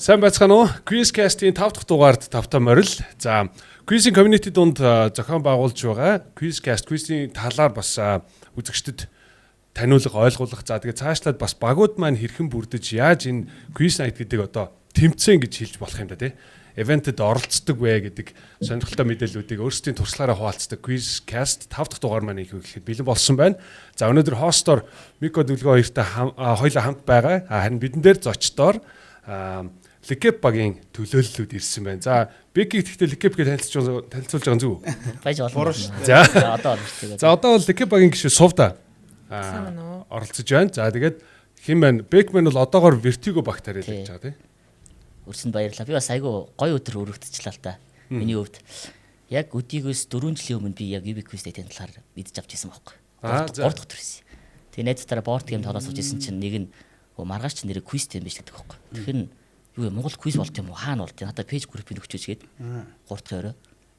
Сайн байцгаана уу? Quizcast-ийн 5 дахь дугаард тавтаа морил. За, Quiz-ийн community дунд зохион байгуулж байгаа Quizcast quiz-ийн талаар бас үзэгчдэд таниулах, ойлгуулах. За, тэгээд цаашлаад бас багууд маань хэрхэн бүрдэж яаж энэ quiz night гэдэг одоо тэмцээн гэж хэлж болох юм да тий. Эвентэд оролцдог вэ гэдэг сонирхолтой мэдээллүүдийг өөрсдийн туршлагаараа хуваалцдаг Quizcast 5 дахь дугаар маань их ихэд бэлэн болсон байна. За, өнөөдөр хостоор Мико Дүлгөө хоёртай хоёулаа хамт байгаа. Харин бидэн дээр зочдоор Лекеп багийн төлөөллүүд ирсэн байна. За, Беки гэхдээ Лекеп гэж танилцуулж байгаа зүг үү? Байж болно. За, одоо За, одоо бол Лекеп багийн гишүү Сувда оролцож байна. За, тэгээд хэн байна? Бек маань бол одоогоор Vertigo багтаар хэлж байгаа тийм. Өрсөнд баярлалаа. Би бас айгүй гоё өдөр өргөгдчихлаа л та. Миний хувьд яг өдийгөөс 4 жилийн өмнө би яг UB quiz day-ийн талаар мэдж авч ирсэн байхгүй. 3 дахь өдөр байсан. Тэгээ найзтайраа board game тоглож сууж ирсэн чинь нэг нь маргааш чинь нэрээ quiz day юм биш гэдэг байхгүй. Тэгэхээр юу Монгол quiz болт юм уу? Хаана болт? Надаа page group-ийг өгчөөж гээд 3 дахь өрөө.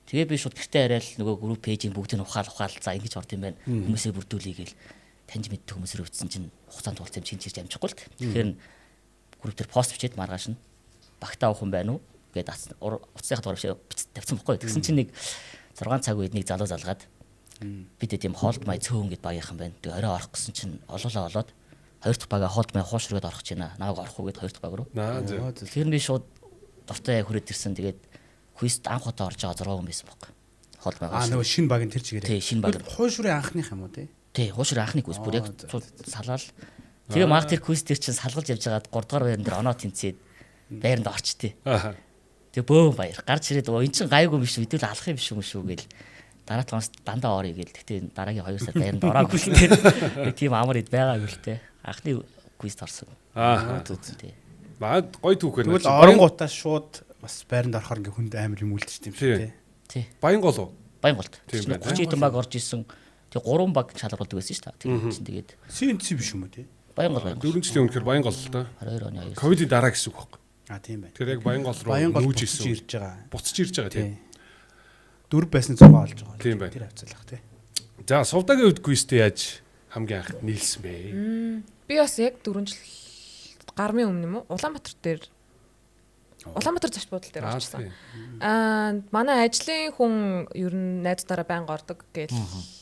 Тэгээ би шууд гэртээ арайл нөгөө group page-ийг бүгдийг ухаал за ингэж орд юм байна. Хүмүүсээ бүрдүүлээ гээл таньж мэддэг хүмүүсээр өвцсөн чинь хугацаанд тулц юм чинь чирж амжихгүй л. Тэгэхээр group дээр пост бичээд маргааш нь багтаа авах юм байна уу гэдэг утасныхаа дугаар биш тавьсан байхгүй. Тэгсэн чинь нэг 6 цаг үед нэг залуу залгаад бидэд юм hold my цөөн гэд багийнхан байна. Тэгээ орой орох гэсэн чинь олоолаа олоод хоёр дахь бага hold my хуушргээд орох гэж байна. Нааг орох уу гэд хоёр дахь баг руу. Тэгэхээр би шууд дортой хүрээд ирсэн. Тэгээд quiz анх удаа орж байгаа 6 хүн байсан байхгүй. Hold my. Нөгөө шинэ баг нь тэр чигээрээ. Тий, шинэ баг. Хуушрын анхных юм уу тий? Тий, хуушрын анхны quiz бүр яг салаал. Тэгээ маг тэр quiz дээр чинь салгалж явж байгаад 3 дугаар байран дээр оноо тэнцээд байранд орчтээ. Тэгээ бөө баяр. Гарч ирээд өө эн чин гайгүй биш мэдвэл алах юм биш юм шүү гээл. Дараа талаас дандаа орё гээл. Гэтэ дараагийн 2 сар байранд ороогүй л дээ. Тийм амар ид байгаагүй л дээ. Анхны квизд орсон. Тий. Баад гой түүхээр. Тэгвэл оронгуудаа шууд бас байранд орохоор ингээ хүнд амар юм үлдчихсэн юм шиг тий. Баян гол уу? Баян голд. 30 хэдэн баг орж исэн. Тэгээ 3 баг шалгаруулдаг байсан шүү дээ. Тэгээд CNC биш юм уу тий? Баян гол. 4 жилийн өмнөхөр баян гол л да. 22 оны 2. Ковидын дараа гэсэн үг байхгүй. Тийм байна. Тэр яг баян гол руу нүүж ирсэн. Ирж байгаа. Буцаж ирж байгаа тийм. 4 байсан 6 олж байгаа. Тийм байна. Тэр хавцаалах тий. За, Сувдагийн хувьд quizтэй яаж хамгийн анх нийлсэн бэ? Би бас яг 4 жил гармын өмнө юм уу? Улаанбаатар дээр Улаанбаатар зочд буудал дээр очсон. Манай ажлын хүн ер нь найзтаараа байнга ордог гэж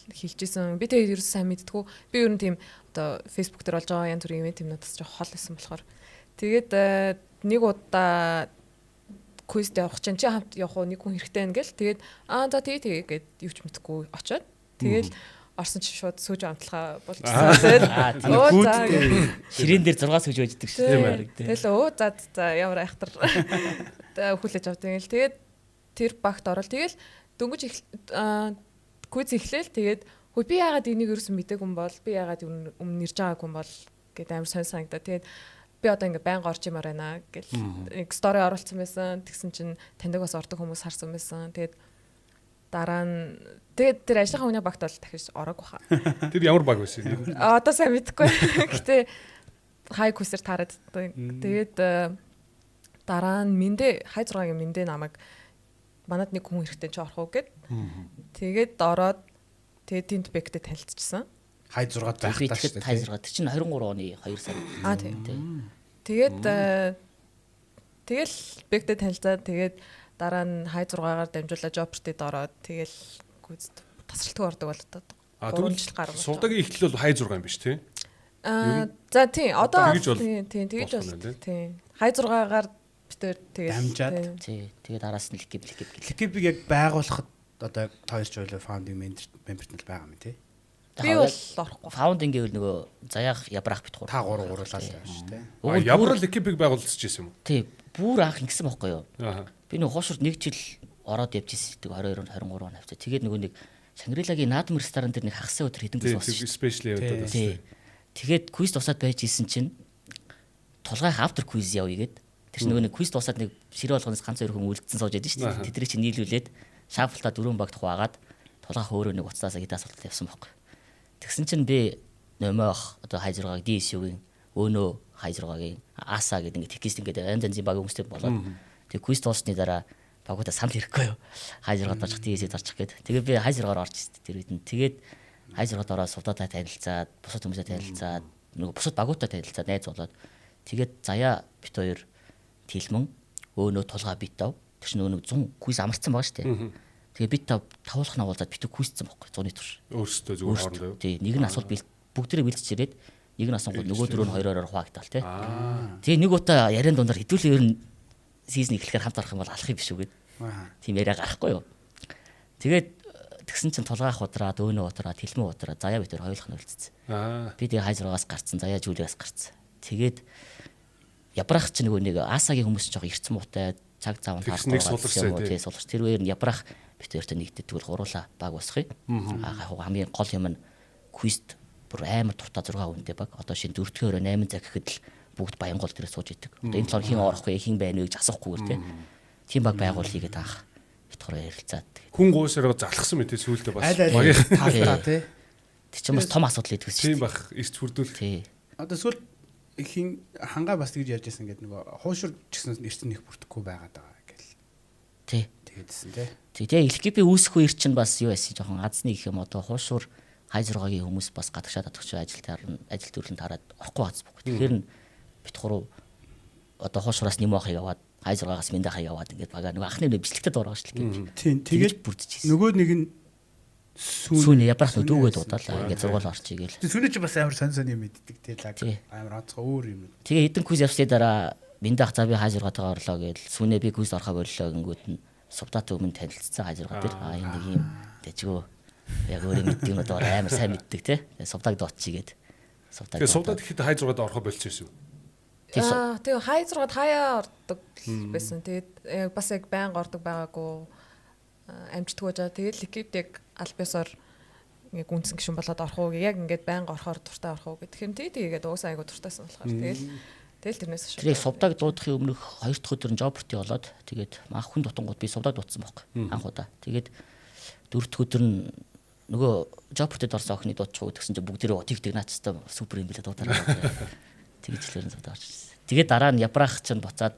хэлжсэн. Би тэгээд ерөөс сайн мэдтгүү. Би ер нь тийм одоо Facebook дээр болж байгаа янз бүрийн ивент юмнуудаас жоо хол байсан болохоор тэгээд нэг удаа quizд явах чинь чи хамт явах уу нэг хүн хэрэгтэй байна гэл. Тэгээд за тэгээ гэд юуч мэдхгүй очоод тэгээд орсон чи шууд сүүж амтлахаа болчихсон. Тэгээд ширээн дээр 6 сүүж байждаг шүү дээ. Тэгэл за ямар айхтар хүлээж авдаг гэл. Тэгээд тэр багт орол. Тэгэл дөнгөж quiz эхлээл. Тэгээд хөө би яагаад энийг ерөөсөн мэдээгүй юм бол би яагаад өмнө нэрж байгаагүй юм бол гэд амар сонь санагдаа. Тэгээд би одоо ингээ байнга орж имаар байна гэл нэг стори оруулсан байсан. Тэгсэн чинь таньдаг бас ордог хүмүүс харсан байсан. Тэгээд дараа нь тэгээд тэр ажлынхаа хүний багт бол дахиж ороогүй хаа. Тэр ямар баг байсан юм? Одоо сайн мэдэхгүй. Гэтэ хай кусер тараад. Тэгээд дараа нь мэндэ хай 6-гийн мэндэ намайг манад нэг хүн хэрэгтэй ч орох уу гэд. Тэгээд ороод тэгээд тент бэктэй танилцчихсан. Хай 6-д байх таа шүү дээ. Хай 6 тэр чинь 23 оны 2 сар. Тийм. Тэгээд тэгэл бэктэй танилцаад тэгээд дараа нь хай 6-аар дамжуулаад жопртэд ороод тэгэл тасралтгүй ордог болоод 3 жил гарсан. Сувдагийн эхлэл бол хай 6 юм биш тий? За тийм. Одоо тийм тэгэж бол тийм. Хай 6-аар битээр тэгээд дамжаад тий. Тэгээд араас нь лекеп Лекепийг яг байгуулахад одоо хоёр ч ойлоо founding member нь байгаа юм тий. Би бол орохгүй. Founding гэвэл нөгөө заяах ябрах бит гур. Та 3 гурлаа л шүү дээ. Ябрал Лекепийг байгуулчихсан юм уу? Тий. Бүр анх ингэсэн байхгүй юу? Би нөгөө хоошурд 1 жил ороод явж ирсэн гэдэг 22 23 он хавцаа. Тэгээд нөгөө нэг Шангрилагийн наадам ресторан дээр нэг хагас өдөр хэдэн quiz болсон шүү. Спешиал яваад байна. Тэгээд quiz тусаад байж исэн чинь тулгайх after quiz явъя гэд. Тэр чинь нөгөө нэг quiz тусаад нэг ширээ болгоноос ганц хоёр хүн үлдсэн сууж яд шүү дээ. Тэдрийг чинь нийлүүлээд шафлтаа 4 багт хуваагаад тулгайх өөрөө нэг уцаасаа хэд асуулт явсан байхгүй. Тэгсэн чинь би нөмөх одоо хай 6-гийн DSU-гийн өнөө хай 6-гийн аса гэдэг ингээд текст ингээд янз янзын баг хүмүүстэй болоод тэг quiz дуусны дараа багуудаа санал ирэхгүй юу. Хай 6-д орчих DSU-д орчих гээд. Тэгээд би хай 6-аар орж ирсэн тэр үед нь. Тэгээд хай 6-д ороод сувдаатай танилцаад, бусад хүмүүстэй танилцаад, нөгөө бусад багуудтай танилцаад найз болоод тэгээд заяа бит хоёр Тэлмэн өөнөө тулгаа бит тав. Тэр чинь өөнөө 100 квиз амарсан байгаа шүү дээ. Тэгээ бит тав тавуулах нь уулзаад битүү квизсэн байхгүй 100-ны турш. Өөрсдөө зүгээр хоорондоо. Тий, нэг нь асуулт бүгдээрээ бэлдэж ирээд нэг нь асуунгууд нөгөө дөрөв нь хоёроор хуваагдтал тий. Тэгээ нэг удаа яриан дундаар хэдүүлээ ер нь сизон эхлэхээр хамт арах юм бол алах юм биш үү гэд. Тийм яриа гарахгүй юу. Тэгээд тэгсэн чинь тулгаах удраад өөнөө удраад тэлмэн удраад заяа битэр хоёулах нь өлцсөн. Би тэгээ хайзрагаас гарцсан, заяа жүүлээс гарцсан. Тэгээд ябрах чинь нөгөө нэг Асагийн хүмүүс жоох ирцэн муутай цаг цаав нь таарсан тий суларч тэр үеэр нь ябрах битэртэй нэгдээд тэгвэл гуруула баг босхыг. Хамгийн гол юм нь квист бүр амар туртаа 6 хүнтэй баг. Одоо шинэ 4-р 8 цаг гэхэд л бүгд Баянгол дээр сууж идэг. Одоо энэ цоор хин орохгүй хин байна вэ гэж асуухгүйгээр тий. Тийм баг байгуулъя гэдэг анх битгоор ярилцаад. Хүн гуйсараа залхсан мэт сүйдээ бас багийн таалтаа тий. Тэг чим бас том асуудал идэв шүү. Тийм бах эрт хүрдүүлэх. Тий. Одоо сүүл хин хангаа бас тэгж ярьж байсан гэдэг нөгөө хуушур ч гэсэн эртэн их бүрдэхгүй байгаад байгаа гэл. Тий. Тэгээдсэн тий. Тэгээ элхипи үүсэх үер чинь бас юу байсан жоохон азны гэх юм одоо хуушур хайзургагийн хүмүүс бас гадагшаад татгч ажил төрөлд хараад орохгүй бац байхгүй. Тэгэхээр нь бит гурав одоо хуушураас нэм авахыг аваад хайзургаагаас мэндахыг аваад ингээд бага нөгөө анхны бичлэгтэд ороо шүү дээ. Тийм тэгээд бүрдчихсэн. нөгөө нэг нь сүүн ябрах нүдүүгээ дуудаалаа ингээд зургуул орчих гээл. Сүүний чи бас амар сонь юм мэддэг тий лаг амар онцгой өөр юм. Тэгээ хэдэн квиз явсны дараа мэндах за би хайзургаатайгаа орлоо гээл сүүнээ би квиз орохоо боллоо гингүүд нь сувтаатай өмнө танилцсан хайзургаа дээр энэ нэг юм дэжгөө яг өөрөө мэддэг юм одоо амар сайн мэддэг тий. Сувтаг доотчихгээд Тэгээ сувтаад ихэд хайзургаад орохоо болчихсон юм. Тэгээ хайзургаад хаяа ордог байсан. Тэгээд бас яг байнга ордог байгаагүй амжтгүй жаа. Тэгээд ликвид яг альбиасаар ингээ гүнсэн гişүн болоод орох уу яг ингээд байнга орохоор дуртай орох уу гэх юм тэгээд уусаа айгу дуртайсан болохоор тэгэл тэрнээс шүү. Тэгээ сувдаг дуудахын өмнөх 2 дахь өдөр нь жоберти болоод тэгээд маах хүн дутангууд би сувдаг дуудсан байхгүй анх удаа. Тэгээд 4 дахь өдөр нь нөгөө жобертид орсон охины дуудчих уу гэсэн чинь бүгдээрээ отигдэг наачтай супер юм билээ дуудаараа. Тэгэж л өрн сувдаг орчихсон. Тэгээд дараа нь ябрах чинь буцаад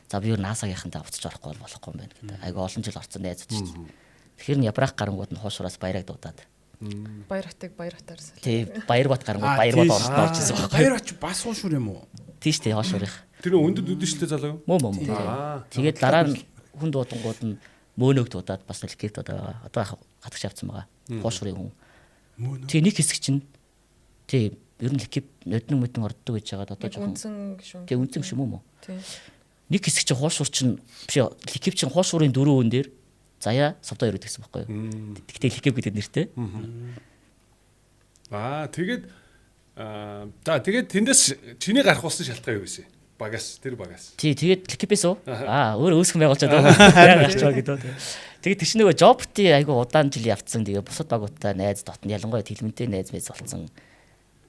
за би юу наасагийнхантай авциж орохгүй болохгүй юм байна гэдэг. Айгу олон жил орсон найзууд шүү дээ. Тэгэхээр нь ябрах гарангууд нь хуушураас баяраг дуудаад. Баяртыг баяртаар сал. Тий, Баярбат гарангууд Баярбат орж ирсэн байна. Баяр очи бас хуушур юм уу? Тийш тий, хуушурих. Тэр өндөд үдшилтэй залуу юу? Мөө. Тэгээд дараа нь хүн дуудангууд нь мөөнөг дуудаад бас ликвид одоо яг гадагш авцсан байгаа. Хуушурын хүн. Тий, нэг хэсэг чинь тий, ер нь ликвид нодны мэдэн орддог гэж байгаад одоо жоохон үнсэн гişүн. Тий, үнсэн гişүн мөн. Тий. Нэг хэсэг чинь хуушур чинь биш ликвид чинь хуушурын 4 хүн дээр заяа сувдаа өрөөд гэсэн байхгүй юу. Тэгтээ ликвид гэдэг нэртэй. Тэгээд тэгээд тэндээс чиний гарах болсон шалтгаан юу вэ? Багаас тэр багаас. Тий, тэгээд ликвидээс үү? Өөр өөсгөн байгуулчаад байгаа. Гарч байгаа гэдэг. Тэгээд тийч нөгөө жоберти айгу удаан жил явцсан. Тэгээ бусад багуудтай найз дотн ялангуяа тэлмэнтэй найз мэз болсон.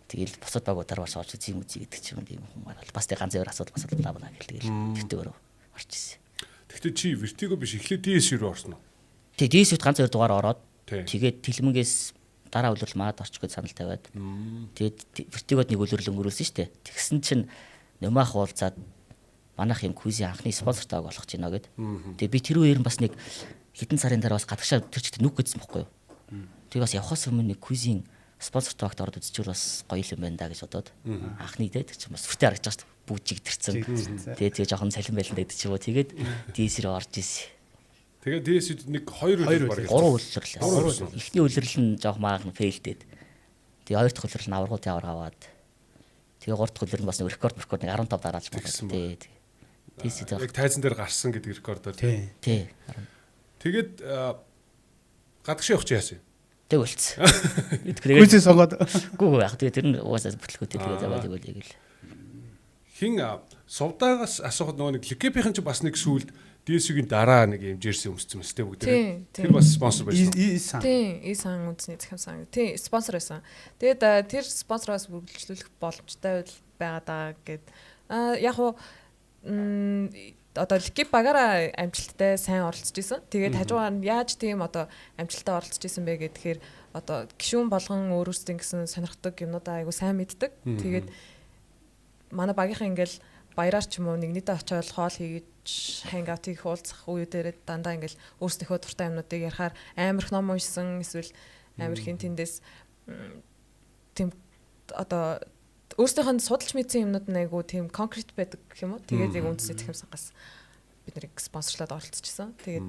Тэгэл бусад багуудаар бас орж үзье юм гэдэг ч юм хүн байна. Бас тэг ганц өөр асуудал бла гэл тэгэл тэгтээ өөрөө орж ирсэн. Тэгтээ чи вертиго биш эхлээд DS рүү орсон уу? Тий, DS-д ганц өөр дугаар ороод тэгээд тэлмэнгээс дараа үлрэл маад орчих гэж санал тавиад. Тэгээд вертигод нэг үлрэл өнгөрүүлсэн шүү дээ. Тэгсэн чинь нэмаах уулзаад манайх юм квизийн анхны спонсортай болох гэж байна гэд. Тэгээд би тэр үеэр бас нэг хэдэн сарын дараа бас гадагшаа тэр чигт нүг гэсэн бохгүй юу. Тэгээд бас явхаас өмнө нэг квизийн спонсортой багт ороод үзчихвэл бас гоё юм байна да гэж бодоод анхны дээ тэг чи бас хүртээ харагдаж байгаа шүү дээ. Бүгд чигдэрсэн. Тэгээд жоохон салин байлан гэдэг ч юм уу. Тэгээд DS рүү орж ирсэн. Тэгээд DS-д нэг 2 үлрэл баг. 3 үлрэл. Эхний үлрэл нь жоох маахан фейлдээд. Тэгээ 2 дахь үлрэл нь аврагуудын авраг аваад. Тэгээ 3 дахь үлрэл нь бас нэг рекорд нэг 15 дараалж байгаа. Тий. DS-д яг тайзан дээр гарсан гэдэг рекордоор. Тий. Тэгээд гадагш явах чи яасан? Тэг үлдсэн. Квизээ сонгоод. Гүү яг тэгээ тэр нь угаасаа бүтлгүүтэй тэгээ заваа тэгвэл яг л. Хин сувдаагаас асуухад нөгөө нэг ликепийн ч бас нэг сүлд DS-ийн дараа нэг юм жерси өмссөн мэт бүгд. Тэр бас спонсор байсан. Тийм, Исан үндэсний захим сан. Тийм, спонсор байсан. Тэгээд тэр спонсороос үргэлжлүүлэх боломжтой байгаад байгаа гэд. Яг уу одоо ликеп багаараа амжилттай сайн оролцож исэн. Тэгээд хажуугаар нь яаж тийм одоо амжилттай оролцож исэн бэ гэхээр одоо гişүүн болгон өөрөөсөө гэсэн сонирхдаг юмнуудаа айгу сайн мэддэг. Тэгээд манай багийнхан ингээл баяраар ч юм уу нэгнийдээ очиод хоол хийж хангаут хийх уулзах үе дээрээ дандаа ингээл өөрсдийнхөө дуртай юмнуудыг ярихаар амар их ном уншсан эсвэл амар их тэндээс тийм одоо өөрсдийнх нь судалж мэдсэн юмнууд нь айгу тийм конкрет байдаг гэх юм уу. Тэгээд яг үндэсний захим сангаас бид нарыг спонсорлоод оролцчихсан. Тэгээд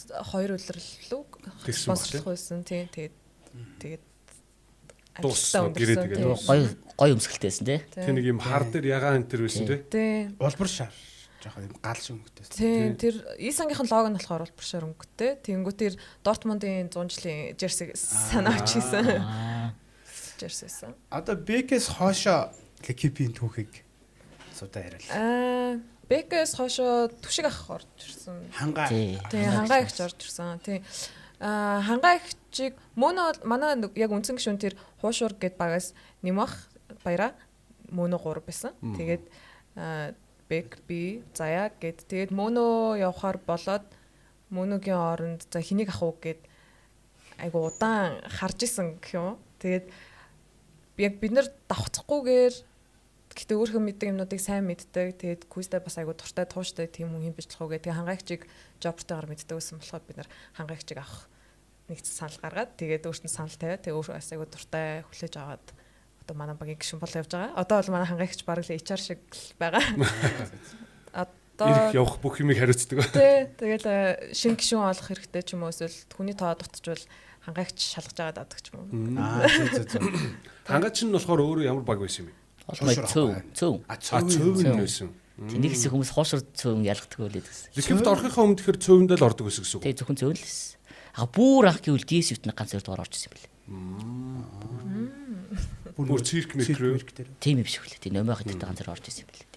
2 улирлуу спонсорлох байсан. Тийм тэгээд дууссан гэрээ тэгээд гоё өмсгөлтэйсэн тий. Тэр нэг юм хар дээр ягаан энэ төр байсан тий. Тийм. Улбар шар жоохон юм гал шиг өнгөтэй. Тийм тэр Исангийнхэн лого нь болохоор улбар шар өнгөтэй. Тэнгүү тэр Дортмундын 100 жилийн жерсиг санаач хийсэн. Жерсэсэн. Одоо Бекээс хоошо Ликипийн түүхийг суудаа яриа. Бекээс хоошо түшиг ах орж ирсэн. Хангаа. Тийм хангаа ихч орж ирсэн. Тийм хангаа ихчиг мөнө манай яг үндсэн гишүүн тэр хуушуур гэд багаас нэмэх баяра мөнө 3 байсан. Тэгээд Бек би заяа гэд тэгээд мөнө явахаар болоод мөнөгийн оронд за хэнийг ах уу гэд айгу удаан харж исэн гэх юм. Тэгээд яг бид нар давхцахгүйгээр гэтээ өөрхөн мэддэг юмнуудыг сайн мэддэг. Тэгээд квизтэй бас айгу дуртай тууштай тийм хүн юм бичлэх үгээ. Тэгээд хангаагчийг жобтойгоор мэддэг байсан болохоор бид нар хангаагчийг авах нэг санал гаргаад тэгээд өөртөө санал тавиад тэгээд өөрөө бас айгу дуртай хүлээж аваад одоо манай багийн гишүүн болоо явж байгаа. Одоо бол манай хангаагч бараг л HR шиг байгаа. Одоо ирэх явах бүх юмыг хариуцдаг. Тий. Тэгэл шинэ гишүүн олох хэрэгтэй ч юм уу эсвэл хүний тоо дутчихвал хангаагч шалгаж аваад авдаг ч юм уу. Хангаач нь болохоор өөрөө ямар баг байсан юм бэ? Цөв. Цөв нь байсан. Тэнийг хэсэг хүмүүс хоошор цөв ялгдаг үлээд гэсэн. Ликипт орохынхаа өмнө тэгэхээр цөвөндөө л ордог байсан гэсэн үг. Тэгээ зөвхөн цөв л байсан. Бүр ах гэвэл DS-т нэг ганц хоёр дугаар орж ирсэн юм билээ. Бүр цирк микро. Тийм биш үлээ. Тийм нөмөө хэттэй ганц хоёр орж ирсэн юм билээ.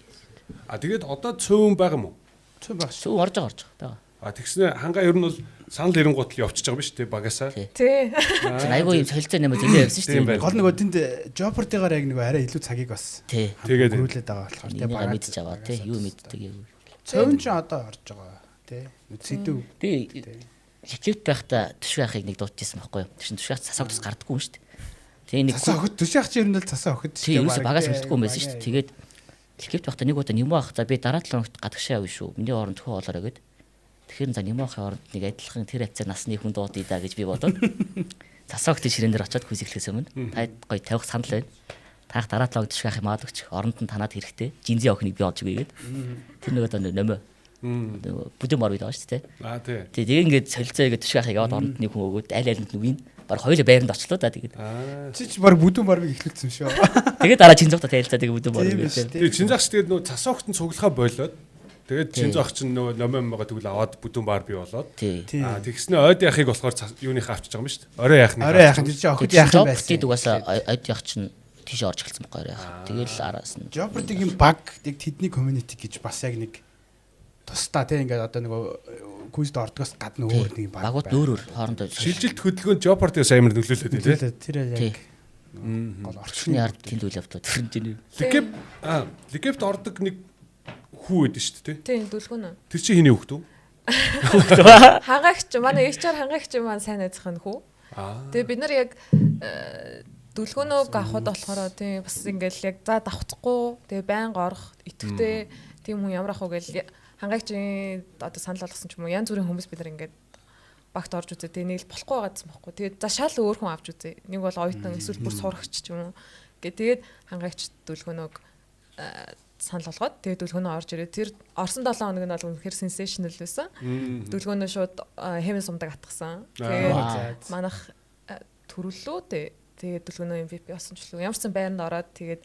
Тэгээд одоо цөв байгаа юм уу? Цөв орж байгаа. Тэгснэ хангаа ер нь бол санал ирэнгуут л явчихж байгаа юм шүү дээ багасаа. Тий. Айгуу юм солилцоо нэмэ зөндөө явсан шүү дээ. Гол нөгөө тэнд Жопортыгаар яг нөгөө арай илүү цагийг бас тэгээд хөрүүлээд байгаа болохоор тий багаа мэдж аваа тий юу мэддэг яг. Цөөн ч одоо орж байгаа тий. Сэдв. Би Ликипт байхдаа төшөө ахыг нэг дуудчихсан байхгүй юу? Тэшин төшөө ах цасаа өгдөс гардаггүй юм шүү дээ. Тэгээ нэг цасаа өгд төшөө ах чи ер нь л цасаа өгд шүү дээ. Тийм багаас мэдхгүй юм байсан шүү дээ. Тэгээд Ликипт байхдаа нэг удаа юм ах за би дараа 7 хоногт гадагшаа явна шүү. Миний орон төхөө олоорой гэд. Тэгэхээр за юм ахын оронд нэг адилхан тэр хавцаа насны хүн дуудъя да гэж би бодоод цасаа өгтөй ширээн дээр очиод хүс эхлэхээс өмнө та гоё тавих санал байна. Таах дараа 7 хоногт төшөө ахыг маад өгч оронд нь танаад хэрэгтэй. Жинзийн охиныг би олж өгье гэд. Тэр нөгөө нөмөө бүдэн мар үед байгаа шүү дээ. Тий. Тэгээ ингээд солилцоо игээд төшөө ахыг яваад оронд нэг хүн өгөөд аль аль нь нүвийн баг хоёулаа байранд очлоо да тэгээд. Чи баг бүдэн марыг эхлүүлсэн шүү. Тэгээд дараа Чинзогтой танилцаа тэгээд бүдэн мар гэдэг. Тэгээ Чинзогч тэгээд нөгөө цасаа өгтөн цуглахаа болоод тэгээд Чинзогч нь нөгөө номоо тэгвэл аваад бүдэн бар бий болоод. Тэгснэ ойд яхыг болохоор юуных авчиж байгаа юм шүү дээ. Орой яхны. Орой яхын тийч охид яах юм байсан. Тэгээд угаасаа ойд яах чинь тийш орж эхэлсэн байхгүй орой яах. Тэгэл араас нь. Жопортигийн баг тэг тэдний community гэж бас яг нэг тусдаа тий ингээд одоо нөгөө квизд ордгоос гадна өөр нэг баг. Багууд нөөрөөр хоорондоо шилжилт хөдөлгөөнд Жопортиос амар нөлөөлөд тий. Тэр яг гол орчны ард тэнд үйл явдлууд төрөж байна. Ликипт ордог нэг хүү байдэн шүү дээ тий. Тийм дүлгүн. Тэр чи хэний хүүхдүү? Хангаагч манай HR хангаагч маань сайн найзах нь хүү. Тэгээ бид нар яг дүлгүнөг авахд болохоор тийм бас ингээл яг за давхцахгүй тэгээ байнга орох итгэвтэй тийм хүн ямар ах вэ гэж хангаагчийн одоо санал болгосон ч юм уу янз бүрийн хүмүүс бид нар ингээд багт орж үзээ тэгээ нэг л болохгүй байгаадсан байхгүй. Тэгээд за шал өөр хүн авч үзээ. Нэг бол оюутан эсвэл бүр сурагч ч юм уу. Тэгээд хангаагч дүлгүнөг санал болгоод тэгээд дүлгөнөө орж ирээ. Тэр орсон 7 хоног нь бол үнэхээр сенсашнл байсан. Дүлгөнөө шууд хэмээн сумдаг атгсан. Тэгээд манайх төрүүллөө тэгээд дүлгөнөө MVP болсон ч лүү. Ямарсан байранд ороод тэгээд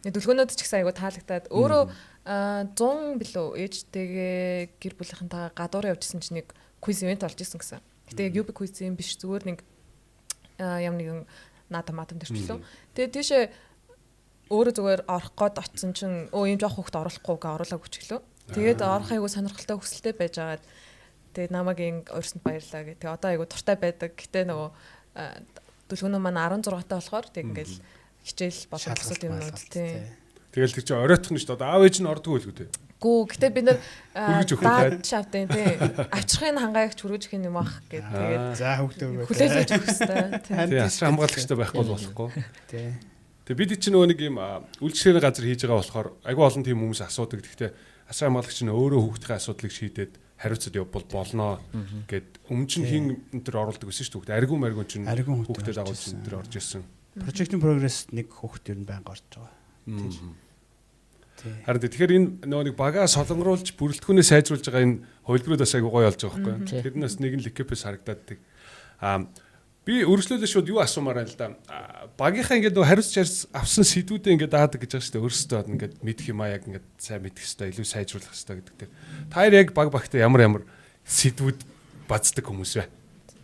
дүлгөнөөд ч ихсэн айгу таалагдаад өөрөө 100 билүү ээжтэйгээ гэр бүлийнхэнтэйгээ гадуур явжсэн чинь нэг квиз ивент болж исэн гэсэн. Гэтэ яг UB квиз юм биш зүгээр нэг ямар нэгэн наадам төрчлөө. Тэгээд тийшээ өөрөө зүгээр орох гээд очсон чинь ийм жоох хөхт оруулахгүй гэ оруулаа хүчлөө. Тэгээд орох айгу сонирхолтой хүсэлтэй байж байгаад тэгээд намайг урьсанд баярлаа гэх. Тэгээд одоо айгу дуртай байдаг. Гэтэ нөгөө дүлгөнөө маань 16 таа болохоор тэг ингээл хичээл бодлогосод юмнууд тийм. Тэгэл тэр чинь оройтох нь шүү дээ. Аав ээж нь ордгоо л үү? Гүү гэтээ бид нар даад шавтын тийм. Авчрахын хангаагч хүргэж өгөх юм ах гэд. Тэгээд за хөвгтөө хүлээлгэж өгөх хэрэгтэй. Тийм асар хамгаалагчтай байхгүй болохгүй. Тийм. Тэгээ бид чинь нөгөө нэг юм үйлчлэгийн газар хийж байгаа болохоор агүй олон тийм хүмүүс асуудаг. Гэхдээ асар хамгаалагч нь өөрөө хүүхдийн асуудлыг шийдээд хариуцаад явбал болноо гэд өмнө чинь хин энэ төр оруулдаг байсан шүү дээ. Аргум чинь хүүхдэд агуулж энэ төр орж ирсэн. Project-ийн progress нэг хүүхд ер нь байнга орж байгаа. Харин тэгэхээр энэ нөгөө нэг багаа солонгоруулж бүрэлдэхүүнээ сайжруулж байгаа энэ хувилбарууд бас айгуу гоё болж байгаа байхгүй юу? Тэр нь бас нэгэн ликэпэс харагдаад тийг. Би өргөжлүүлээ шууд юу асуумаар байна л да. Багийнхаа ингээд нөгөө хариуцж авсан сэдвүүдээ ингээд даадаг гэж байгаа шүү дээ. Өөрсдөө ингээд мэдэх юм аа яг ингээд сайн мэдэх хэрэгтэй, илүү сайжруулах хэрэгтэй гэдэг дээр. Та хоёр яг баг багтаа ямар сэдвүүд бацдаг хүмүүс вэ?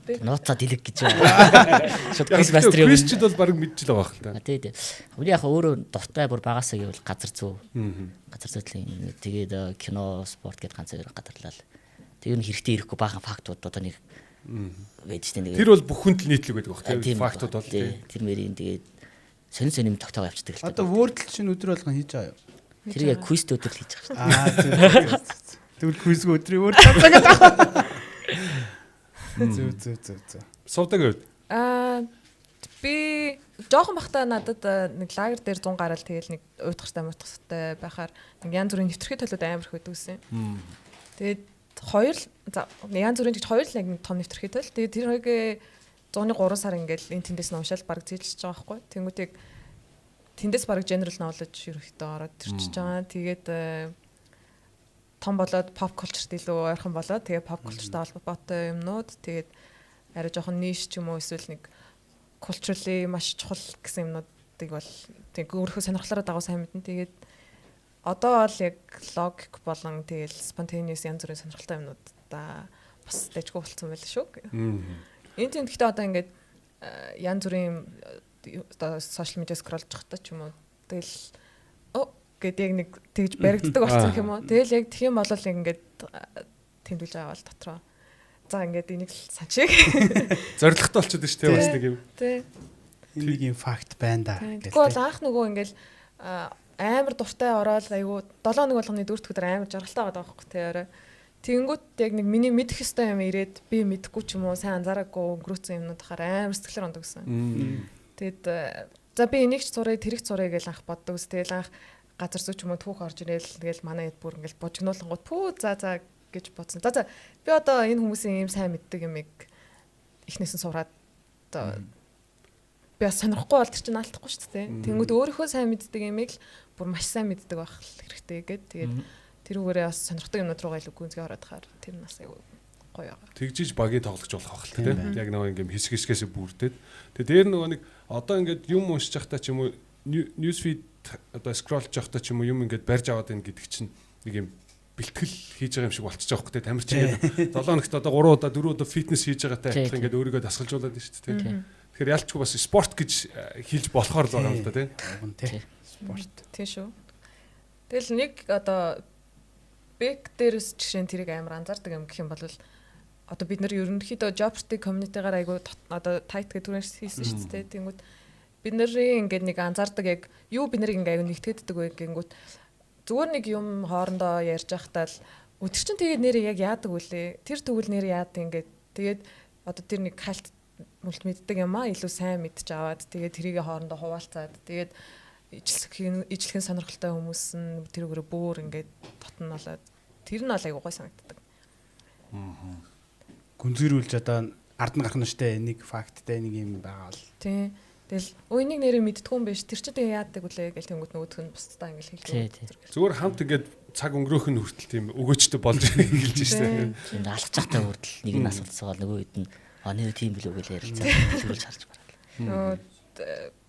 Нууцаа дэлэг гэж байна. Шууд квиз мастер юм. Квизчд бол баг мэдчихэл байгаа хэл та. Тий. Үний яг өөрөө дуртай бүр багасаа гэвэл газар зүй. Газар зүйтлэн тэгээд кино, спорт гэдэг ганц хоёр гадарлал. Тэр нь хэрэгтэй ирэхгүй баахан фактууд одоо нэг байж тээ нэг. Тэр бол бүх хүнд л нийтлэг байдаг баг тийм фактууд бол. Тэр мэрийн тэгээд сонин юм тогтоогоо явчихдаг л та. Одоо Wordle чинь өдөр болгон хийж байгаа юу? Тэр яг квиз өдөр л хийж Аа байгаа тийм. Тэгвэл квиз өдрийн Wordle цагаад. Зөө. Сувдаг үед. Би жоохон бахта надад нэг лагер дээр 100 гараал тэгэл нэг уйтгахтай муйтгахтай байхаар нэг янз бүрийн нэвтрхий төлөд амар их байдаг гэсэн. Тэгээд янз бүрийн ч хоёр л нэг том нэвтрхий төл. Тэгээд тэр хоёрыг 100-ны 3 сар ингээл энэ тэндээс нь уншаал баг зээлж байгаа байхгүй. Тэнгүүтийг тэндээс баг general knowledge ерөөхдөө ороод ирчихэж байгаа. Тэгээд том болоод pop culture-т илүү ойрхон болоод тэгээ pop culture-тай холбоотой юмнууд тэгээд арай жоохон niche ч юм уу эсвэл нэг culturally маш чухал гэсэн юмнуудыг бол тэг өөрийнхөө сонирхлоороо дагуу сайн мэднэ. Тэгээд одоо бол яг logic болон тэгэл spontaneous янз бүрийн сонирхолтой юмнуудаа бас дэжгүй болцсон байл шүү. Энэ тийм гэхдээ одоо ингээд янз бүрийн одоо social media scrollж байхдаа ч юм уу тэгэл гэдэг яг нэг тэгж баригддаг болсон юм уу. Тэгэл яг тэгэх юм бол яг ингээд тэмдэглэж байгаа бол дотроо. За ингээд энийг л санчиг. Зоригтой болчиход шүү дээ бас нэг юм. Тий. Энэ нэг юм факт байна да. Тэгвэл бол анх нөгөө ингээд амар дуртай ороод айгу 7 хоног болгоны 4 өдөр амар жаргалтай байгаа байхгүй тий орой. Тэнгүүт яг нэг миний мэдэх ёстой юм ирээд би мэдэхгүй ч юм уу сайн анзаараагүй өнгөрөөсөн юмнууд хахаар амар сэтгэлээр ондоо гэсэн. Тэгэд за би энийг ч зурыг тэрэг зурыг гэж анх боддог ус. Тэгэл анх газар зүй ч юм уу түүх орж ирэл тэгэл манай хэд бүр ингээл бужигнуулангууд пүү за гэж бодсон. За би одоо энэ хүмүүсийн ийм сайн мэддэг юмыг эхнээс нь сураад одоо би бас сонирхгүй бол тэр чинь алдахгүй шүү дээ. Тэнгүүд өөрийнхөө сайн мэддэг юмыг л бүр маш сайн мэддэг байх хэрэгтэй гэд тэгээд тэрүүгээрээ бас сонирхдаг юмнууд руугаа илүү гүнзгий ороод хаар тэр нас айгу гоё байгаа. Тэгжиж багийг тоглож болох байх л тийм. Яг нөгөө ингээм хэсэг хэсгээс бүрдээд. Тэгээ дээр нөгөө нэг одоо ингээд юм уншиж байхдаа ч юм уу news feed одоо scroll хийж байхдаа ч юм уу юм ингээд барьж аваад байна гэдэг чинь нэг юм бэлтгэл хийж байгаа юм шиг болчихж байгаа хөөхтэй тамир чинь ингээд 7 хоногт одоо 3 удаа 4 удаа фитнес хийж байгаатай адилхан ингээд өөрийгөө дасгалжуулаад байна шүү дээ. Тэгэхээр ялчгүй бас спорт гэж хэлж болохоор л байгаа юм л да тийм. Спорт. Тийм шүү. Тэгэл нэг одоо бэк дээрс жишээ нь тэрийг амар анзаардаг юм гэх юм бол одоо бид нар ерөнхийдөө job-тэй community-гаар айгу одоо tight гэдэг түрээс хийсэн шүү дээ. Тэнгүүд бид нарын ингээд нэг анзаардаг яг юу бид нарыг ингээд айгу нэгтгэдэг вэ гингүүт зүгээр нэг юм хоорондоо ярьж байхдаа л өдөр чинь тэгээд нэр яг яадаг үлээ. Тэр тэгвэл нэр яадаг ингээд тэгээд одоо тэр нэг хальт мүлт мэддэг юм аа илүү сайн мэдж аваад тэгээд тэрийг хоорондоо хуваалцаад тэгээд ижлэхэн сонирхолтой хүмүүс нь тэрүүгээр бүр ингээд дотнолоод тэр нь бол айгу гой санагддаг. Гүнзгийрүүлж одоо ард нь гарах нь штэ нэг факттай нэг юм байгаа л. Тий. Тэгэл өөнийг нэрээ мэдтгүй юм биш. Тэр чинь тэгээ яадаг үлээ гэл тэнгууд нөгөөх нь бусдаа ингээл хэлдэг. Зүгээр хамт ингээд цаг өнгөрөөх нь хүртэл тийм өгөөчтэй болж хэлж штэ. Тийм алхаж захтай хүртэл нэг нь асуулцсан нөгөө хэд нь нэр тийм билүү гэж ярилцаа хэлүүлж харж бараа.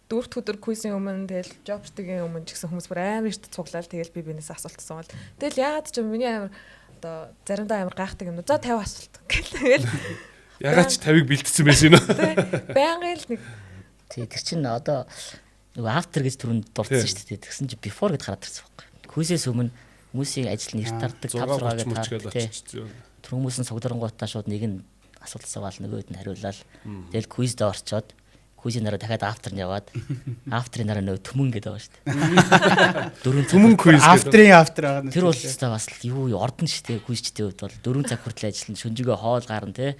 Дөрөвт өдөр квизийн өмнө тэгэл жобтгийн өмнө ч гэсэн хүмүүс бүр амар ихт цуглаал тэгэл би бинээс асуултсан бол тэгэл яагаад ч миний амар одоо заримдаа амар гайхдаг юм. За 50 асуулт гэл. Ягаад ч 50-ыг бэлтцсэн байсан юм. Байнгын л нэг тий тэр чинь одоо нөгөө after гэж түрүүнд дурдсан шүү дээ. Тэгсэн чинь before гэд хараад ирсэн байхгүй. Квизээс өмнө хүмүүсийн ажил нэр тардаг 5-6 гэдэг. Тэр хүмүүс нь цугларангуудаа шууд нэг нь асуулт асуувал нөгөөд нь хариулаад тэгэл квиздээ орчоод квизийн нараа дахиад after нь яваад after-ийн нараа нөгөө түмэн гэдэг байгаа шүү дээ. 4 түмэн квиз after-ийн after байгаа. Тэр бол өстой бас юу ордон шүү дээ квизчдийн хувьд бол 4 цаг хүртэл ажиллана шүнжигээ хоол гарна те.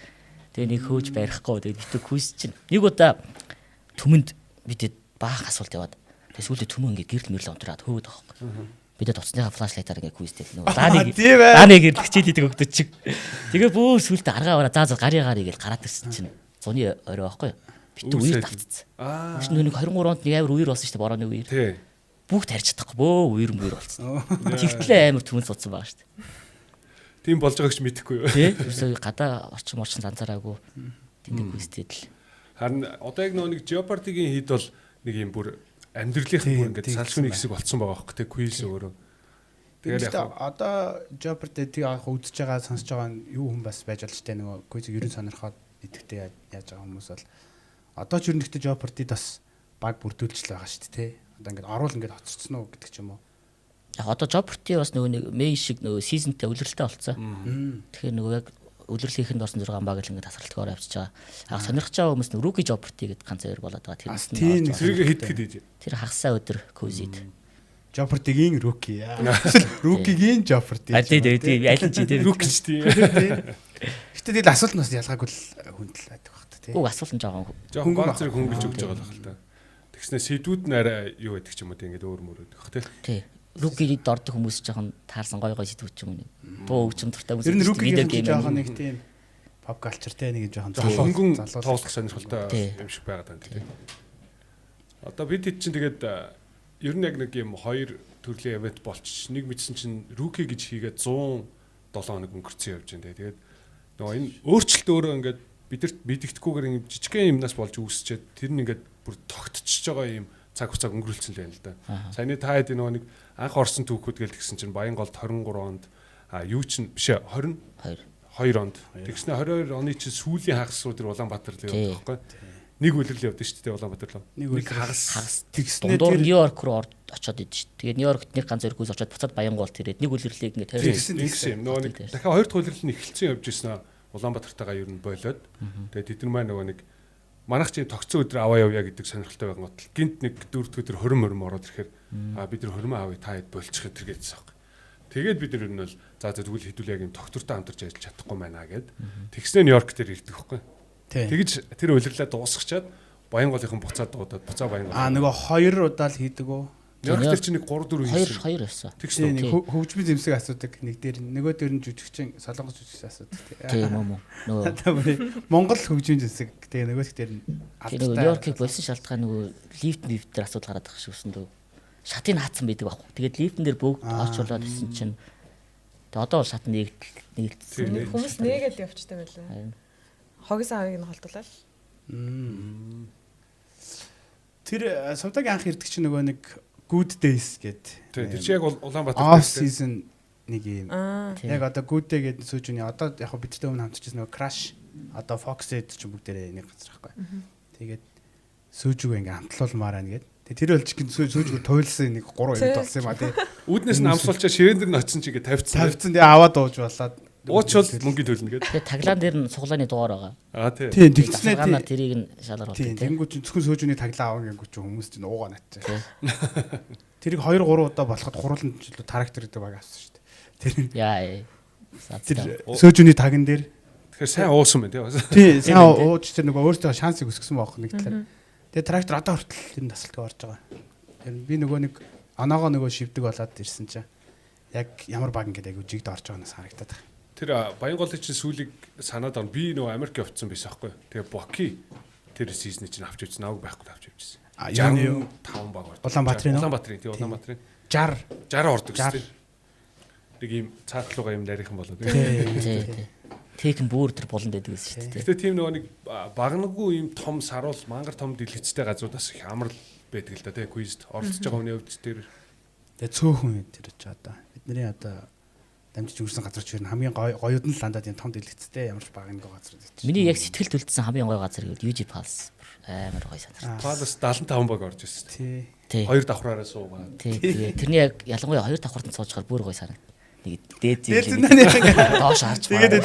Тэгээ нэг хөөж барихгүй тэгээ битүү квиз чинь нэг удаа түмэнд бидэд баах асуулт яваад тэгээ сүүлдээ түмэн ингээ гэрэл мэрлээ унтраад хөөд байгаа байхгүй. Бидэд уцсныхаа флашлайтаар ингээ квизтэй нөгөө дааны гэрлэх хичээл хийдэг өгдөг чиг. Тэгээ бөө сүүлдээ аргаа аваа заа гарыг гэж гараад ирсэн чинь зуны орой байхгүй. Битүү үер давтцсан. Нэг 23 онд нэг амар үер болсон шүү дээ борооны үер. бүгд харж чадахгүй бөө үер болсон. Тэгтлээ амар түмэн цуцсан байгаа шүү дээ. Тийм болж байгааг ч мэдэхгүй юу. Тий. Ерөөсөө гадаа орчин анзаараагүй. Тэнэг үстэд л. Харин одоо яг нэг Jeopardy-гийн хэд бол нэг юм бүр амьдралынх бүр ингээд салшгүй хэсэг болцсон байгаа хөх тэг quiz өөрөө. Тэгээд яг одоо Jeopardy тийг яг үзэж байгаа сонсож байгаа нь юу хүн бас байж болж тээ нөгөө quiz-ийг ерөн сонирхоод идэвхтэй яаж байгаа хүмүүс бол одоо ч ерөнхийдөө Jeopardy-д бас баг бүрдүүлж л байгаа шүү дээ тий. Одоо ингээд оруул ингээд хоцорцсон уу гэдэг ч юм уу. Яг одоо Jeopardy бас нөгөө нэг May шиг нөгөө seasonтэй үлрэлтэй болцсон. Тэгэхээр нөгөө яг үлрэлийн орсон 6 баг л ингээд тасралтгаар авчиж байгаа. Яг сонирхож байгаа хүмүүс нөгөө Rookie Jeopardy гэдэг ганц хоёр болоод байгаа. Тийм зэрэг хэд тэр хагасаа өдөр quiz-ид. Jeopardy-гийн Rookie. Rookie-гийн Jeopardy. Тийм аль нь ч тийм Rookie ч тийм. Гэтэ тэгэл асуулт нь бас ялгаагүй л хүндэл байдаг баг та тий. Уг асуулт нь жоохон гол зэрэг хөнгөлж өгч байгаа л та. Тэгснэ сэдвүүд нь арай юу байдаг ч юм уу тийм ингээд өөр мөрөд байх тий. Тий. Rookie-д ордог хүмүүс жоохон таарсан гой сэдвүүд ч юм уу. Бөө өгчм дуртай хүмүүс. Ер нь Rookie-гийн жоохон нэг тийм pop culture-тэй нэг жоохон хөнгөн тоглох сонирхолтой юм шиг байгаад байна тий. Одоо бид хэд чинь тэгээд ер нь яг нэг юм хоёр төрлийн event болчих. Нэг мэдсэн чинь Rookie гэж хийгээд 107 хоног өнгөрцөн явж байна тий. Тэгээд нөгөө энэ өөрчлөлт өөрөө ингээд бидэрт мэдэгдэхгүйгээр юм жижигхэн юмнаас болж үүсчээд тэр нь ингээд бүр тогтчихж байгаа юм цаг хугацааг өнгөрүүлсэн л байна л да. Саяны та хэд нөгөө нэг анх орсон түүхүүд гээл тэгсэн чинь Баянголд 23 онд юу чинь биш 22 онд тэгснэ 22 оны чинь сүүлийн хагас руу тэр Улаанбаатар л явдаг байхгүй. Нэг үлрэл явдаг шүү дээ Улаанбаатар руу. Нэг хагас тэгснэ тэр Нью-Йорк руу очоод идэв шүү. Тэгээд Нью-Йоркт нэг ганц өргөөс очоод буцаад Баянголд ирээд нэг үлрэлийг ингээд тэгсэн юм. Нөгөө нэг дахиад хоёр дахь үлрэл нь эхэлсэн явж ирсэн Улаанбаатартайгаа ер нь болоод тэгээд тэд нар маань нөгөө нэг манайх чинь тогтсон өдөр аваа явъя гэдэг сонирхолтой байгаа гот. Гинт нэг дөрөвдүгээр өдөр 20 ороод ирэхээр бид нар 20 авъя та хэд болчих тэр гэдсэн юм. Тэгээд бид нар ер нь бол за тэгвэл хэдүүл яг юм доктортой хамтарч ажиллаж чадахгүй байна гэд. Тэгснээ Нью-Йорк дээр ирдэг байхгүй. Тэгж тэр улирлаа дуусгачаад Баянголынхан буцаад дуудаад буцаа Баянгол. Нөгөө 2 удаа л хийдэг үү? Нью-Йорк дээр чинь нэг 3 4 хийсэн. 2 явсан. Тэгсэн нэг хөгжмийн зэмсэг асуудаг нэг дээр нөгөө дээр нь жүжигчин солонгос жүжигч асуудаг. Тийм үү. Нөгөө Монгол хөгжмийн зэмсэг тэгээ нөгөө дээр нь алдартай. Нью-Йоркийг болсон шалтгаан нөгөө лифт дээр асуудал гараад байгаа шүүсэн дөө. Шатыг хаацсан байдаг байхгүй. Тэгээд лифтэн дээр бүгд орчуулаад ирсэн чинь тэгээ одоо бол шат нэгдсэн. Хүмүүс нээгээд явчтай байлаа. Хогсон авыг нь холдуулаад. Тэр сувдагийн анх ирдэг чинь нөгөө нэг Good Days гэдэг. Тэр чинь яг Улаанбаатар off season нэг юм. Яг одоо Good Day гэдэг сүүжүний одоо яг бидтэй өмнө хамтчихсан нөгөө Crash одоо Fox-ed ч бүгдээрээ нэг газар байхгүй. Тэгээд сүүжүүгээ ингээм хамтлуулмаар байна гэдэг. Тэр бол чихэн сүүжүүг туйлсан нэг 3 юм болсон юм а тий. Үүднээс нь амсуулчаа ширээн дээр нь очсон чи ингээ тавьцсан. Тэгээ аваад ууж болоод уучвал мөнгө төлнө гэдэг. Тэгээ таглаан дээр нь суглааны дугаар байгаа. Тийм. Тийм тэгснээ таглаанаар тэрийг нь шалгар болдог. Тийм тэнгуү чинь зөвхөн сүүжүүний таглаа авах гингүү чинь хүмүүс чинь уугаа натчих. Тэрийг 2 3 удаа болоход гурван жилүү тарактер гэдэг баг авсан шүү дээ. Тэр яа. сүүжүүний тагн дээр тэгэхээр сайн уусан байна тий. Тийм сайн ууж тэр нөгөө өөртөө шансыг өсгсөн байхгүй нэг талаар. Тэгээ трактор одоо хүртэл тэр тасалтгаа орж байгаа. Тэр би нөгөө нэг оноогоо нөгөө шивдэг болоод ирсэн чинь яг ямар баг ингээд айгу жигд орж байгаанаас харагдаад байна. Тэр Баянголын чинь сүүлийг санаад авна. Би нөгөө Америк явцсан байсан байхгүй. Тэгээ Боки тэр сизний чинь авч явсан. Нааг байхгүй авч явжсэн. 65 баг ордог. Улаанбаатарын тий Улаанбаатарын 60 ордог шүү дээ. Нэг юм цаатлууга юм нарийнхан болоод. Тий. Тэхэн бүр тэр болонд байдаг гэсэн шүү дээ. Гэтэ тийм нөгөө нэг багнаггүй юм том саруул мангар том дэлгэцтэй газруудаас их амар байдаг л да тий квизд оролцож байгаа хүний хувьд тэр. Тэгээ цөөхөн тэр ч одоо бидний одоо дамжиж үрсэн газар ч хамгийн гоёуд нь ландаад юм том дэлгэцтэй ямар ч баг нэг газар гэж. Миний яг сэтгэл төлдсөн хамгийн гоё газар гэвэл UG Pulse амар гоё санагдав. Pulse 75 баг орж ирсэн. Тий. Хоёр давхраараа суугаад. Тий. Тэрний яг ялангуяа хоёр давхарт нь суужхаар бүр гоё санагд. Нэг дээд зүүн доош харж байгаа.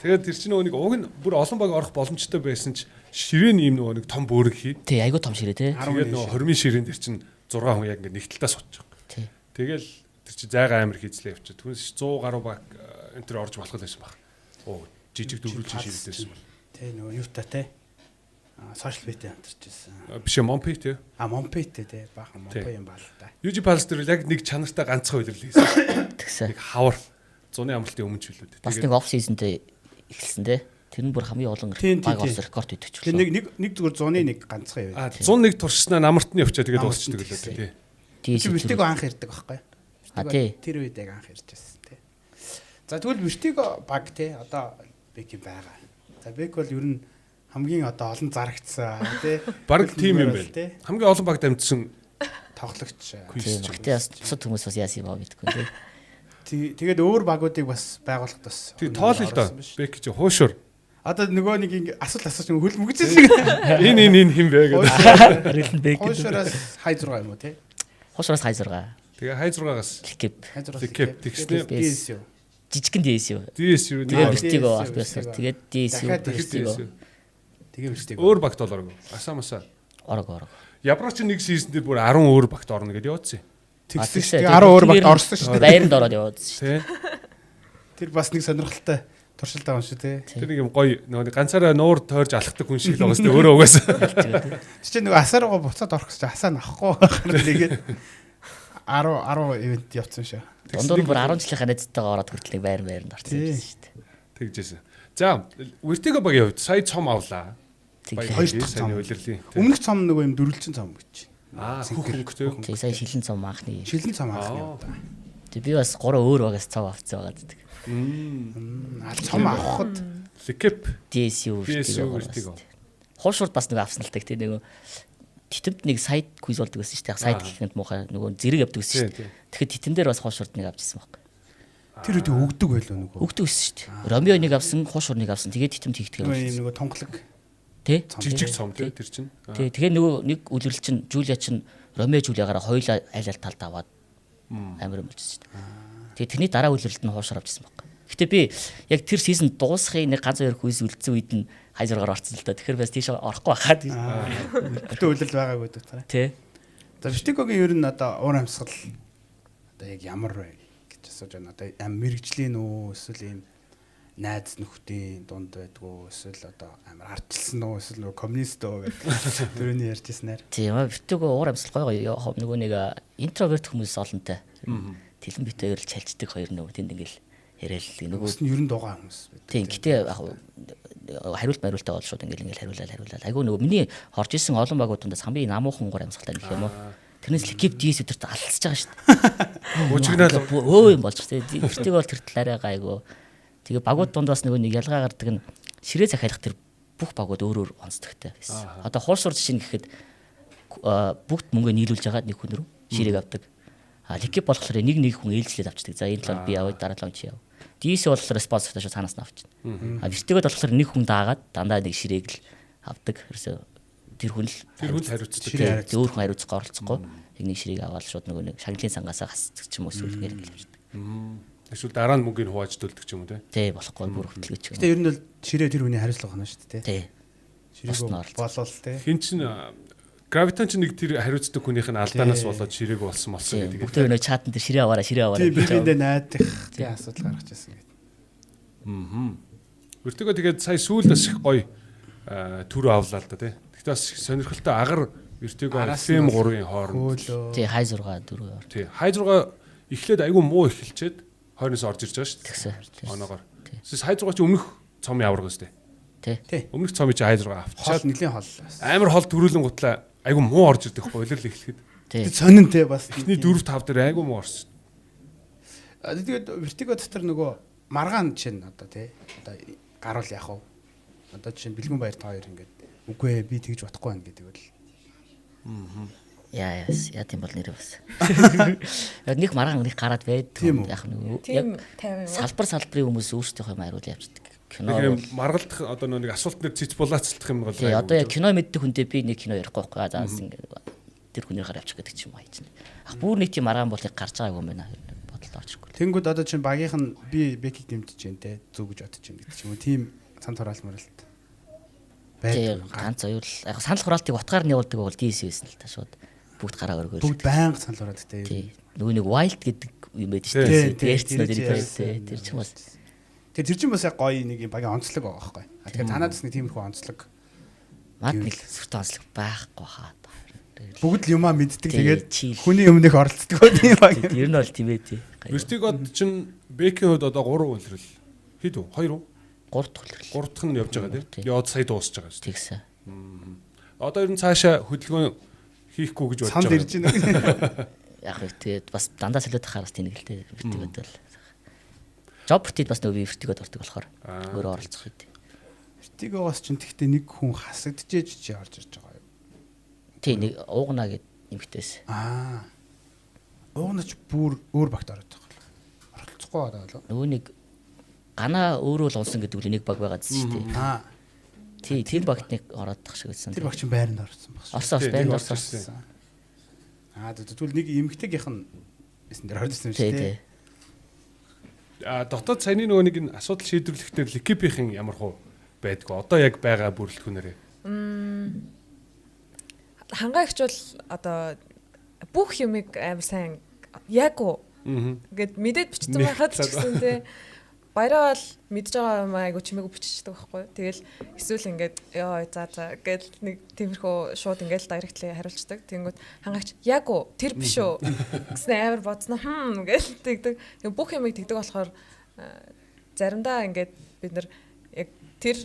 Тэгээд тэр чинь нөгөө нэг уг нь бүр олон баг орох боломжтой байсан ч ширээн ийм нөгөө нэг том бөөрөг хий. Тий, айгуу том ширээ тий. Тэгээд нөгөө 20 ширээн тэр чинь 6 хүн яг ингээ нэг талдаа сууж байгаа. Тий. Тэгэл тэр чинь зайгаа амир хийцлээ явчих. Түүнээс 100 гаруй баг энэ төр орж болох байсан баг. Оо жижиг дөрвөлж ширээдсэн. Тий нөгөө юутай тий. Social media хамтарч байсан. Биш Монпи тий. Монпитэй тий баахан Монпи юм байна л да. UG Pulse дээр яг нэг чанартай ганцхан үйлрэл хийсэн. Тэгсэн. Нэг хавар 100-ны амралтын өмнө ч билүү дээ. Бас нэг off season-тэй эхэлсэн тий. Тэр нь бүр хамгийн олон Тийм, баг тийм, болсон рекорд өгдөг ч Тэгээ нэг зүгээр 100-ны 1 ганцхан яваа. 101 туршснаа намартны явчаа тэгээд дуусчдаг лээ тий. Чи Vertigo анх ирдэг байхгүй. тий. Тэр үед яг анх ирж байсан тий. За тэгвэл Vertigo баг тий одоо Beck байгаа. За Beck бол ер нь хамгийн одоо олон зарагдсан тий. Бараг тим юм байна. Тий. Хамгийн олон баг дамжсан Тоглогч. Тийм. Гэтэ бас бусад хүмүүс бас яасан юм аа гэдэггүй тий. Тэгээд өөр багуудыг бас байгуулахад бас тий тоол л доо. Бек чи хуушур. Одоо нөгөө нэг асуулт асууж хөл мөгжсөн шиг. Энэ хин бэ гэдэг. Рэлэн бэк. Хуушураас хай 6 юм уу тий? Хуушураас хай 6. Тэгээ хай 6-аас Ликеп. Хай 6. Ликеп тэгснэ. DSU. Жижигхэн дэс юу. DS юу Тэгээ нэг Vertigo авсан. Тэгээд дэс юу. Дахиад Vertigo. Тэгээ Vertigo. өөр багт олооргүй. Асаамасаа. Орог. Ябраа чи нэг сизон дээр бүр 10 өөр багт орно гэдээ явуулсан. Тэгсэн шүү дээ. 10 өөр багт орсон шүү дээ. Байранд ороод яваад шүү Тий. Тэр бас нэг сонирхолтой туршилтаа юм шүү тий. Тэр нэг юм гоё нөгөө ганцаараа нуур тойрж алхдаг хүн шиг л байгаа шүү дээ. Өөрөө угаасаа. Чи нөгөө асааргаа буцаад орох гэж асаа нахгүй байна тэгээд 10 ивент явцсан шүү. дээ. Дундуур бүр 10 жилийнхаа найзтайгаа ороод хүртэл нэг байранд орсон шүү дээ. Тэгжсэн. За, Vertigo багийн хувьд сая цом авлаа. Тэгээ Хоёр дахь сайн цом. удирлын. Өмнөх цом нөгөө юм дөрвөлжин цом гэж. Хөнгө тий. тий сая шилэн цом анхны. Шилэн цом анхны юм да. Тэг би бас 3 өөр багаас цом авцсан байгаа гэдэг. Цом авахд Ликеп. DSU Vertigo. Хуушурд бас нэг авсан л та гэдэг нэг титэмд нэг сайд квиз болдог гэсэн шүү дээ. Сайд гэхэд муухай нөгөө зэрэг явдаг гэсэн шүү дээ. Тэгэхээр титэн дээр бас хуушурд нэг авчихсан байхгүй. тэр үед өгдөг байлоо нөгөө. Өгдөг гэсэн шүү дээ. Ромео нэг авсан, хуушур нэг авсан. Тэгээд титэмд хийгдэг юм. Нөгөө тонхлог. Тэ? Жижиг цом тий тэр чинь. Тий. Тэгээ нөгөө нэг үлрэл чинь Жулия чинь Ромео Жулиагаараа хоёулаа айл ал талд аваад амар юм болчихсон шүү дээ. Тэгээ тэрний дараа үлрэлт нь хуушур авчихсан байхгүй. Гэтэ би яг тэр сизон дуусахын нэг ганц хоёр хүйс үлдсэн үед нь хайзургаар орсон л да. Тэгэхээр бас тийш орохгүй байхад. Гэтэ үлрэл байгаагүй даа. Тий. За Vertigo-гийн ер нь одоо уур амьсгал одоо яг ямар вэ гэж асууж байна. Одоо мэрэгжлийн үү эсвэл ийм найз нөхдийн дунд байдгүй эсвэл одоо амар ардчилсан уу эсвэл нөгөө коммунист уу гэдэг төрөний ярьжсэнээр. Тийм Vertigo уур амьсгал гоё нөгөө нэг интроверт хүмүүс олонтой. Тэлэн битээр л чалждаг хоёр нөгөө тэнд ингээл яриад Нөгөөс нь ер нь дугаа хүмүүс байдаг. Тийм гэтээ хариулт мариултаа бол шууд ингээл хариулаад. Айгу нөгөө миний хорж исэн олон багууд дундаас хамгийн намуухан уур амьсгалтай нэг юм уу. Тэрнээс Ликеп DS өдөрт алсаж байгаа шүү дээ. Мужигнал өө юм болж тээ. Vertigo бол тэр талаараа гайгүй. Тэгээ багууд дундаас нөгөө нэг ялгаа гардаг нь ширээ захиалах тэр бүх багууд өөр онцлогтой байсан. Одоо хуурсуур жишээ нь гэхэд бүгд мөнгө нийлүүлж байгаа нэг хүн рүү ширээг авдаг. Ликеп болохоор нэг хүн ээлжлээд авчдаг. За энэ талаар би яваа дараа талаа чи яв. DC болохоор спонсортой шүү цаанаас нь авчихна. Vertigo болохоор нэг хүн даагаад дандаа нэг ширээг л авдаг. Ерөөсө тэр хүн л хариуцдаг. Өөр хүн хариуцах оролцохгүй. Нэг ширээг аваад шууд нөгөө нэг шагналын сангаасаа хасдаг ч юм уу эсвэл ингэ л авчихдаг. Эсвэл дараа нь мөнгөний хувааж дөлдөг ч юм уу тий болохгүй бүр хөтлөгч. Гэтэ ер нь бол ширээ тэр хүний хариуцлага хана шүү дээ тий. Ширээг болол тий. Хин чин Гравитан ч нэг тэр хариуцдаг хүнийх нь алдаанаас болоод ширээг болсон гэдэг. Бүгд нэг чатан дээр ширээ аваараа тий бирэндээ найдах тий асуудал гаргаж ирсэн гэдэг. Vertigo тэгээд сая сүүл бас их гоё төр авлаа л да тий. Гэхдээ бас сонирхолтой агар Vertigo FM 3-ын хооронд. Тий хай 6 4. Тий хай 6 эхлээд айгүй муу эхэлчээд хойноос орж ирж байгаа шүү дээ. Оноогоор. Тэс хай 6 чи өмнөх цом яварга өстэй. Тий. Өмнөх цомыг чи хай 6 авчаад нэлийн хол. Амар хол төрүүлэн гутлаа айгүй муу орж ирдэг байхгүй илэрлэл эхлэхэд. Тий. Сонин тий бас. Эхний 4 5 дээр айгүй муу орсон. Тэгээд Vertigo дотор нөгөө маргаан чинь одоо тий одоо гарвал яах вэ? Одоо жишээ нь Бэлгүн баяр та хоёр ингээд үгүй би тэгж бодохгүй байна гэдэг бол. Яа тийм бол нэрээ бас. Нэг маргаан нэг гараад байдаг. Яг нөгөө яг салбарын хүмүүс өөрсдийнхөө юм хариул явчихдаг. Кино маргалдах одоо нэг асуулт дээр цэц булаацлах юм бол. Тий одоо яг кино мэддэг хүнтэй би нэг кино ярихгүй байхгүй. За тэр хүнээр гараа авчих гэдэг ч юм хайж байна. Бүр нэг тийм маргаан бол яг гарч байгаагүй юм байна. Бодолд орчихгүй. Тэнгүүд одоо чинь багийнх нь би Бекийг дэмжиж जैन те зүг гэж бодож байна гэдэг ч юм уу. Тийм цан хураалмаар л байдаг. Ганц оюул яг санал хураалтыг утгаар нь явуулдаг бол DC байсан л та шууд бүгд гараа өргөөл. Бүгд байнга санал хураад те. Тий. Нөгөө нэг wild гэдэг юм байдаг шүү дээ. Тэрчнүүд энэ тэр чинь бас тэр чинь бас яг гоё нэг юм багийн онцлог байгаа байхгүй. Тэгэхээр танаад бас нэг тиймэрхүү онцлог мад нэг сүртэй онцлог байхгүй хаа. Бүгд л юмаа мэддэг тэгээд хүний өмнөх оролцдог тийм баг. Ер нь бол тийм ээ тий. Vertigo чинь Бекийн хувьд одоо 3 үлрэл хэд үү? 2 үү? 3 дахь үлрэл. 3 дахь нь явж байгаа тийм. Яваад сая дуусж байгаа шүү. Тэгсэн. Одоо ер нь цаашаа хөдөлгөөн хийхгүй гэж бодож санд байгаа. ирж байна. Яг их тэгээд бас дандаа солиод тахаар бас тэнэгэлтэй вертигод бол. Job ported бас нөгөө вертигод ордог болохоор өөрөө оролцох хэд. Вертигоос ч тэгтээ нэг хүн хасагдчихэж чи орж ирж байгаа юу? Тий нэг уугнаа гэд нэмэгтэйс. Уугнач бүр өөр багт ороод байгаа. Оролцохгүй байгаа болов. Нөгөө нэг ганаа өөрөө л унсан гэдэг үл нэг баг байгаа зү шүү дээ. Тий тэр багт нэг ороод тах шиг байсан. Тэр багч байранд орсон баг. Орсон байранд орсон. Тэгвэл нэг эмгтэйгийнх нь эсэн дээр орж ирсэн шүү дээ. Дотоод саяны нөгөө нэг энэ асуудал шийдвэрлэхдээ Ликипийн ямар хуу байдгүй. Одоо яг байгаа бүрэлдэхүүнээрээ. Хангаагч бол одоо бүх юмыг амар сайн яг уу ингээд мэдээд бичсэн байхад ч гэсэн тий баяраа бол мэдж байгаа юм айгу чимээгүй биччихдэг байхгүй. Тэгэл эсвэл ингээд ёо за гэл нэг тиймэрхүү шууд ингээд дайректлээ хариулцдаг. Тэнгүүд хангаагч яг уу тэр биш үү гэсэн амар бодсноо гэл тэгдэг. Тэг бүх юмыг тэгдэг болохоор заримдаа ингээд бид нар яг тэр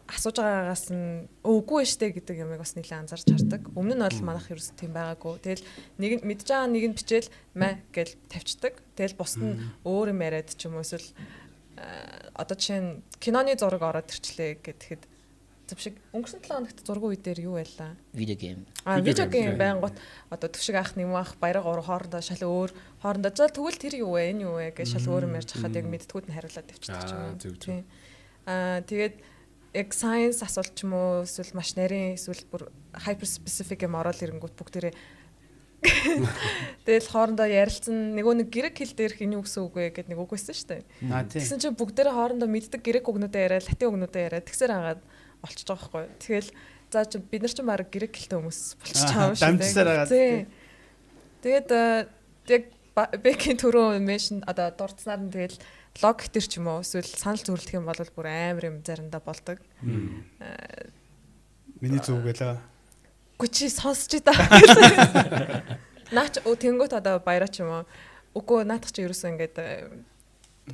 асууж байгаагаас нь үгүй штэ гэдэг юмыг бас нэлээд анзаарч хардаг. Өмнө нь бол манайх ерөөс тийм байгаагүй. Тэгэл нэг мэдж байгаа нэг нь бичээл мэ гэл тавьчихдаг. Тэгэл бусд нь өөр юм яриад ч юм уу эсвэл одоо жишээ нь киноны зураг ороод ирчлээ гэхэд зөв шиг өнгөрсөн 7 хоногт зургийн үе дээр юу байлаа? Видео гейм. Видео гейм байнгут одоо төвшиг ах нэм ах баяраг хоорондоо шал өөр хоорондоо за тэгвэл тэр юу вэ? Энэ юу вэ гэж шал өөр юм ярьж хахад яг мэдтгүүд нь хариулаад тавьчихдаг юм. Тэгээд яг science асуулт ч юм уу эсвэл маш нарийн эсвэл бүр hyper specific юм ороод ирэнгүүт бүгдээрээ тэгэл хоорондоо ярилцсан нөгөө нэг грек хэл дээрх энэ юу гэсэн үг вэ гэд нэг үг байсан шүү дээ. Тэгсэн чинь бүгдээрээ хоорондоо мэддэг грек үгнүүдээ яриа, латин үгнүүдээ яриа. Тэгсээр хагаад олчж байгаа байхгүй. Тэгэл за чи бид нар ч баг грек хэлтэй хүмүүс болчих чаав шүү дээ. Тэгээд яг бэкийн төрөө меншн одоо дурдсанаар нь тэгэл лог төр ч юм уу эсвэл санал зөвлөх юм бол бүр амар юм заримдаа болдог. Миний зүг гэлээ. Гүчи сонсч идэ. Наач тэнгуут одоо баяраа ч юм уу. Үгүй наадах чи ерөөсөө ингээд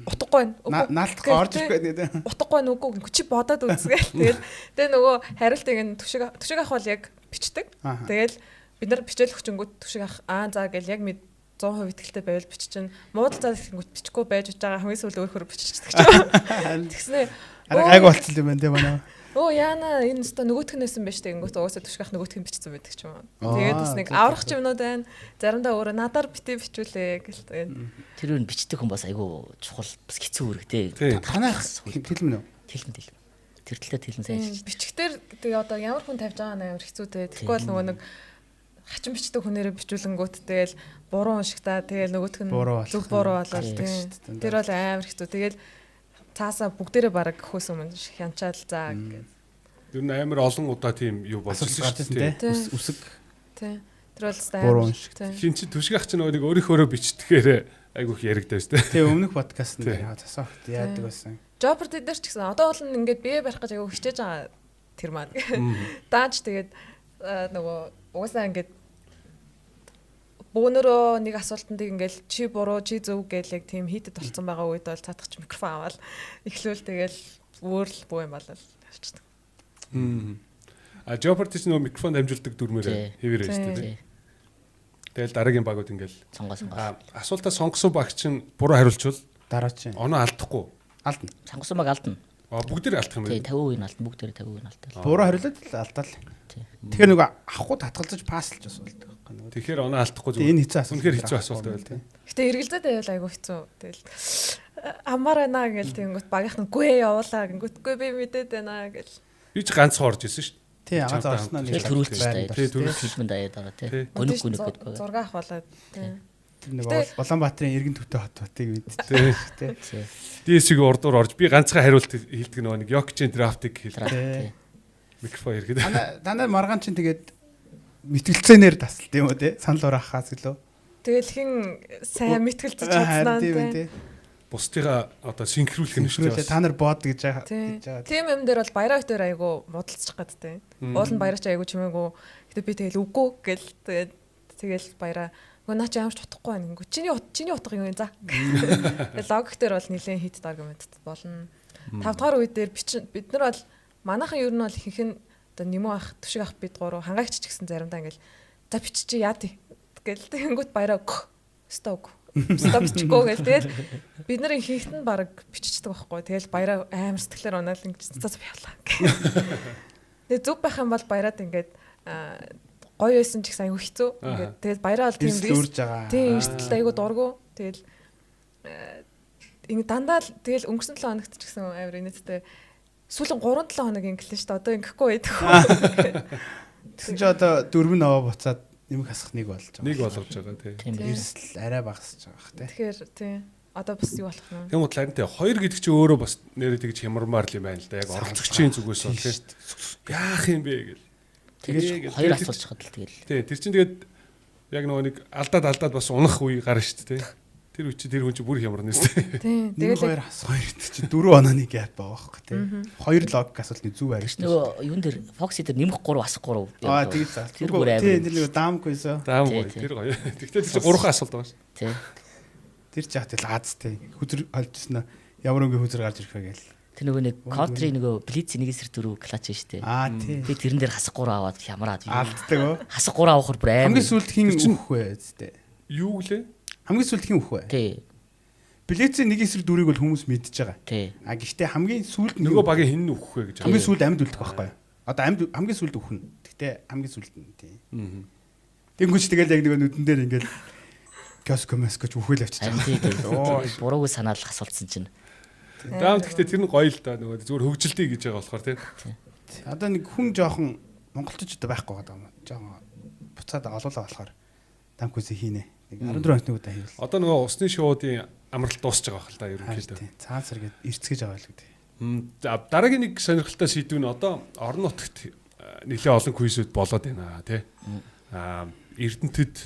утгагүй байна. Наалтах орж ирэх гэдэг. Утгагүй байна үгүй гүчи бодоод үзгээл. Тэгээ нөгөө хариултыг нь түшиг ах бол яг бичдэг. Тэгэл бид нар бичээл өгчөнгүүд түшиг ах за гэл яг 100% итгэлтэй байвал биччихэн. Муудал цаас гингүүт бичихгүй байж байгаа хамгийн сүүл өөрөөр биччихдэг ч юм. Тэгснэ. Айгу болцсон юм байна те манай. Яана энэ өстө нөгөөтгнээсэн байж тэг ингүүт угаасаа түшгах нөгөөтг нь бичсэн байдаг ч юм уу. Тэгээд бас нэг аврах юмнууд байна. Заримдаа өөрөө надаар битээ бичүүлээ гэл тэгээд. Тэр үн бичдэг хүн бас айгүй чухал бас хэцүү үүрэгтэй. Танайх тэлмэн үү? Тэлмэн. Тэр талаа тэлмэн сайн хийж. Бичгтэр тэгээ одоо ямар хүн тавьж байгаа нь амар хэцүүтэй. Тэгэхгүй бол нөгөө нэг хачин бичдэг хүнээрээ бичүүлэнгүүт тэгэл буруу уншигтаа тэгэл нөгөөтг нь зөв буруу болол тийм. Тэр бол амар хэцүү. Тэгэл цаасаа бүгдээрээ бараг хөөс өмнө хянчаал заа гэдэг. Ер нь амар олон удаа тийм юу болсон шүү дээ. Үсэг. Тийм. Тэр бол амар шүү. Хин чи түшиг ах чинь нэг өөрийнхөө бичдэгээр айгүйх яригдаа шүү дээ. Тийм өмнөх подкаст нь засаагт яадаг байсан. Жопорт дээр ч гэсэн одоо бол ингээд бие барих гэж айгүй хичээж байгаа тэр маань. Дааж тэгээд нөгөө угаасаа ингээд бөөнөрөө нэг асуултанд ингээл чи буруу чи зөв гэл яг тийм хийдэд болцсон байгаа үед бол цаатгач микрофон аваад эхлүүл тэгэл өөрл буу юм болол явчихдаг. Жопорт ч нөгөө микрофон дамжуулдаг дүрмээр хэвээрээ шүү дээ. Тэгэл дараагийн багууд ингээл асуултаа сонгосон баг чинь буруу хариулчвал дараа чинь оноо алдахгүй. Алдна. Сонгосон баг алдна. Бүгдээр алдах юм байна. Тий 50% нь алдна. Бүгдээр 50% нь алдтал. Буруу хариулаад алдаа л. Тэгэхээр нөгөө авахгүй татгалзаж паслж асуулт. Тэгэхээр оноо алдахгүй зүгээр. Энэ хэцүү асуулт. Үнэхээр хэцүү асуулт байл тийм. Гэтэ эргэлзээд байвал айгүй хэцүү. Тэгэл амаар байна гэл тэнгүүт багийнхан гүй явуулаа гингүүтгүй би мэдээд байна гэл. Би ч ганцхан орж исэн шүү. Тий ганц орсноо нэг төрүүлж байна. Тий төрүүлж фильмэнд даяад байгаа тий. Гүнэг гэдэг. Зураг ах болоод тий. Нэг Улаанбаатарын эргэн төвтэй хот хотыг мэддэг тий. Дээсиг урдуур орж би ганцхан хариулт хэлдэг нэг Йокчийн драфтыг хэлдэг. Микрофон хэрэгэд. Дандаа маргаан чинь тэгээд мэтгэлцээнээр тасалт юм уу те санал ураахаас илүү. Тэгэл хин сайн мэтгэлцэж чадсанаа те. Бусдыгаа одоо синхруулах юм шүү дээ. Та нар бод гэж байгаа. Тийм юм дээр бол баяраа хөтөр айгу муудалцчих гад те. Уул нь баяраач айгу чимээгүй. Гэтэ би тэгэл үгүй гэл тэгэл баяраа гоо наа чи ямарч утахгүй байна гингүй. Чиний утга юм за. Тэгэл логик дээр бол нэлээд хит аргумент болно. 5 дугаар үе дээр бид нар бол манайхан ер нь бол ихэнх нь одоо нэмүү ах төшиг ах бид гурав хангаагч ч гэсэн заримдаа ингээл за бичиж яа тий гэл тэгэнгүүт баяраа сток бичгөө гэл тэгэл бид нар ихэнх нь баг биччихдэг байхгүй тэгэл баяраа амар сэтгэлээр унаал ингэж цацаа явлаа. Тэгээ зүг байх юм бол баяраад ингээд гоё байсан ч гэсэн аюу хэцүү ингээд тэгэл баяраа бол тийм эрсдэлтэй аюу дургу тэгэл ингэ дандаа л тэгэл өнгөрсөн 7 хоногт ч гэсэн амар инээдтэй сүүлийн 3-7 хоног инглиш шүү дээ одоо ингэхгүй байдаг. Тэгсэн чи одоо 4 наваа буцаад нэмэх хасах нэг болж байгаа. Нэг болгож байгаа тийм. Эрсдэл арай багасж байгаа хэ. Тэгэхээр тийм одоо бас юу болох нь. Тийм бол харин тийм 2 гэдэг чинь өөрөө бас нэрээ тэгж хямармаар л юм байна л да. Яг оролцогчийн зүгээс бол тийм. Яах юм бэ гэл. Тэгээд 2 асуулж хаад л тэгэл. Тийм тэр чинь тэгээд яг нөгөө нэг алдаад бас унах үе гарна шүү дээ. Тэр үчи тэр хүн чи бүр хямарна шүү дээ. Тийм тэгэл 2 чи 4 онооны гэп байгаа байхгүй тийм. 2 логик асуултны зүв арай шүү. Нөгөө юун дээр Fox дээр нэмэх 3 асах 3. Тэгээд за. Тэр бүр амар. Тийм тэр нэг даамгүйсөө. Даамгүй тэр гоё. Тэгтээ тэр 3 асуулт байгаа шүү. Тийм. Тэр жаах тэл Азтэй хүзэр олжсэн нь ямар өнгө хүзэр гарч ирэх вэ гээл. Тэр нөгөө нэг Country нөгөө Blitz 1-4 клач шүү дээ. Тийм. Би тэрэн дээр хасах 3 аваад хямраад алддаг өө. Хасах 3 авахар бүр амар. Хамгийн сүүлд хин өөх вэ зү. Юу гэлээ? Хамгийн сүүлд хин өөх вэ? Тий. Blitz 1-4-ийг бол хүмүүс мэдж байгаа. Тий. Гэхдээ хамгийн сүүлд нөгөө багийн хин өөх вэ гэж. Хамгийн сүүлд амьд үлдэх байхгүй юу? Одоо амьд хамгийн сүүлд өөхнө. Гэхдээ хамгийн сүүлд нь тий. Тэнгүүч тэгэл яг нөгөө нүдэн дээр ингээл киоскомэс гэж үхэл авчиж байгаа. Оо буруугүй санаал асуултсан чинь. Даам гэхдээ тэр нь гоё л да нөгөө зүгээр хөгжилтий гэж байгаа болохоор тийм. Одоо нэг хүн жоохон монголчууд байхгүй байгаа юм. Жоохон буцаад олоолаа болохоор дамкүсээ хийнэ. Нэг 14 хоног удаа хийвэл. Одоо нөгөө усны шоудын амралт дуусж байгаа хэл та ерөнхийдөө. Цаасар гээд эрцгэж байгаа л гэдэг. Дараагийн нэг сонирхолтой сэдв нь одоо орон нутагт нэлээд олон квизүүд болоод байна тий. Эрдэнэтэд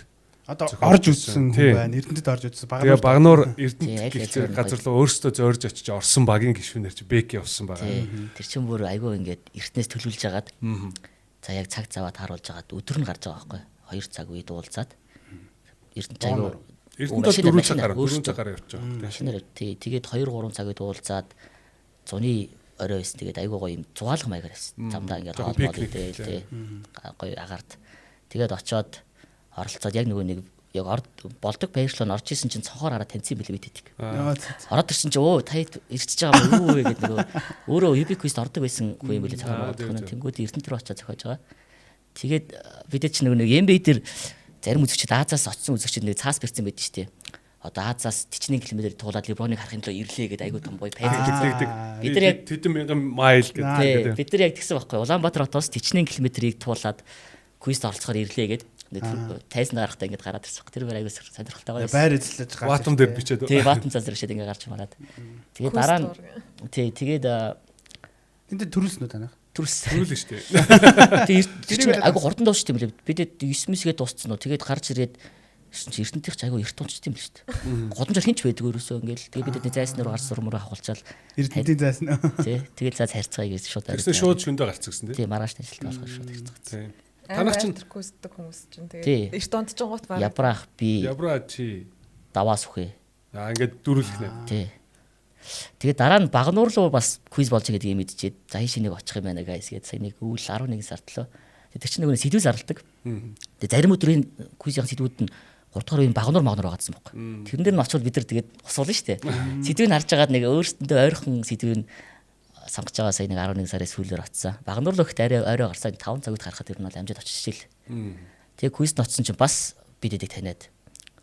одоо орж үзсэн хүн байна. Эрдэнэтэд орж үзсэн. Тэгээ Багнуур Эрдэнэт газар руу өөрсдөө зорж очиж орсон багийн гишүүнээр чи Бэки явсан байгаа. Тэр чин бүр айгүй ингээд эртнээс төлөвлөж агаад за яг цаг заваа тааруулж агаад өдөр нь гарч байгаа байхгүй 2 цаг үе дуулзаад Эрдэнэт айгүй Эрдэнэт 4 цагаар явж байгаа. Машинаар тий тэгээд 2 3 цаг үе дуулзаад зуны орой байсан тэгээд айгүй гоё юм зугаалга маягаар байсан. Замдаа ингээд хоолмол идэл тий гоё агаард тэгээд очоод оролцоод яг нөгөө нэг яг болдог байршлуу орж исэн чинь цонхоор хараа таньсан билээ битэдэг. Ороод ирсэн чинь өө та ирчихэж байгаа юм уу гэдэг нөгөө өөрөө Ubiquist ордог байсан хүн юм билээ цонхоор тэнгүүд Эрдэнэт рүү очиж зохиож байгаа. Тэгээд бидэд чинь нөгөө нэг MB дээр зарим үзэгчид Азаас очсон үзэгчид нэг цаас барьсан байдаг шүү дээ. Одоо Азаас 40 км туулаад Леброныг харахын тулд ирлээ гэдэг айгуу том гоё пайд гэдэг. Бид нар яг тэдэн мянган майл гэдэг. Бид нар яг тэгсэн байхгүй. Улаанбаатар хотоос 40 км-ийг туулаад квист оролцохоор ирлээ гэдэг. Тайзан гарахтаа ингэж гараад ирсэн. Тэр бүр айгуу сонирхолтой гоё. Байр эзлэж гарч. Баатам дээр бичээд. Тий, Баатам цаас иршээд ингэ гарч мараад. Тэгээд дараа нь тий, тэгээд тэнд төрүүлснүү танах. Төрүүлнэ шүү дээ. Тэгээд айгуу хурдан дуусч тийм билээ. Бидэд 9-гээ дууссан уу. Тэгээд гарч ирээд Эрдэнэтийн ч айгуу эрт унчт юм л шүү дээ. Годамжаар хинч байдаг ерөөсөө ингээл тэгээд бидэд зайсан руу гарч сурмаар авахулчаал. Эрдэнэтийн зайсан уу? Тий, тэгээд цаас харьцаая гэж шууд. Тэгсэн шууд шөндөө гарцсан гэсэн тий. Тий, маргааш ажиллаж болохоор шууд харьцсан. Танах чинь квестдэг хүмүүс чинь тэгээд эрт онтж гонгот баг. Ябраах би. Ябраа чи. Даваас үхээ. Ингээд дөрүүлэх нэ. Тий. Тэгээд дараа нь Багнуур руу бас квиз болж байгаа гэдгийг мэдчихээд за хий шинийг очих юм байна гайс гээд сая нэг өвөл 11 сард лөө. Тэгээд тэр чинь нэг сэдвүү зарладаг. Тэгээд зарим өдрийн квизийн сэдвүүд нь 3 дахь үеийн Багнуур байгаа гэсэн байхгүй. Тэрэн дээр нь очивол бид нар тэгээд усуулна шүү дээ. Сэдвийг харж агаад нэг өөрсөндөө ойрхон сэдвийг сонгож байгаа сая нэг 11 сарын сүүлээр очсон. Багнуур л ихт арай ойроо гарсаа 5 цагт харахад тэр нь бол амжид очиж ил. Тэгээ квизд очсон чинь бас бидэд таниад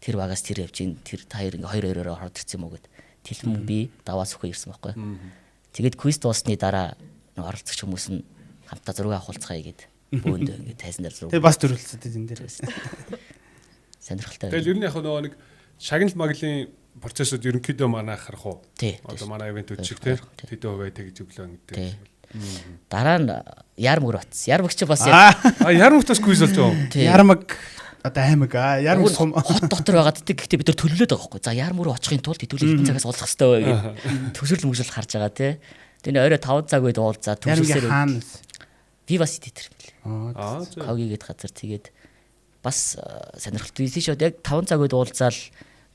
тэр багаас тэр явж ин тэр та хоёр ингээ 2-2-өөр ороод ирсэн юм уу гэд тэлбэн би даваас өгөө ирсэн байхгүй. Тэгээд квиз дуусны дараа оролцогч хүмүүс нь хамтдаа зураг авахулцгаая гэд бөөнд ингээ тайзан дээр зураг. Тэгээ бас төрүүлсэн тийм дээр. Сонирхолтой. Тэгэл ер нь яг нөгөө нэг шагнал маглын процессыг ерөнхийдөө манай харах уу? Одоо манай ивентүүд шиг тийм тэдэн хувиа тэгж өглөө гэдэг. Дараа нь Ярмаг утас. Ярмаг чи бас Ярмагтаас квиз болж байгаа. Ярмаг одоо аймаг Ярмаг сум хот дотор байгаад тийм гэхдээ бид нар төлөвлөд байгаа байхгүй. За Ярмаг руу очихын тулд хэдүүлээ хэдэн цагаас уулзах хэрэгтэй бай гэдэг. Төсөөлөл мөсөл харж байгаа тий. Тэгээ орой 5 цаг үед уулзаа төсөөлсөөр. Би бас идэтэр бил. Кавгигээд газар тэгээд бас сонирхолтой биш яг 5 цаг үед уулзаал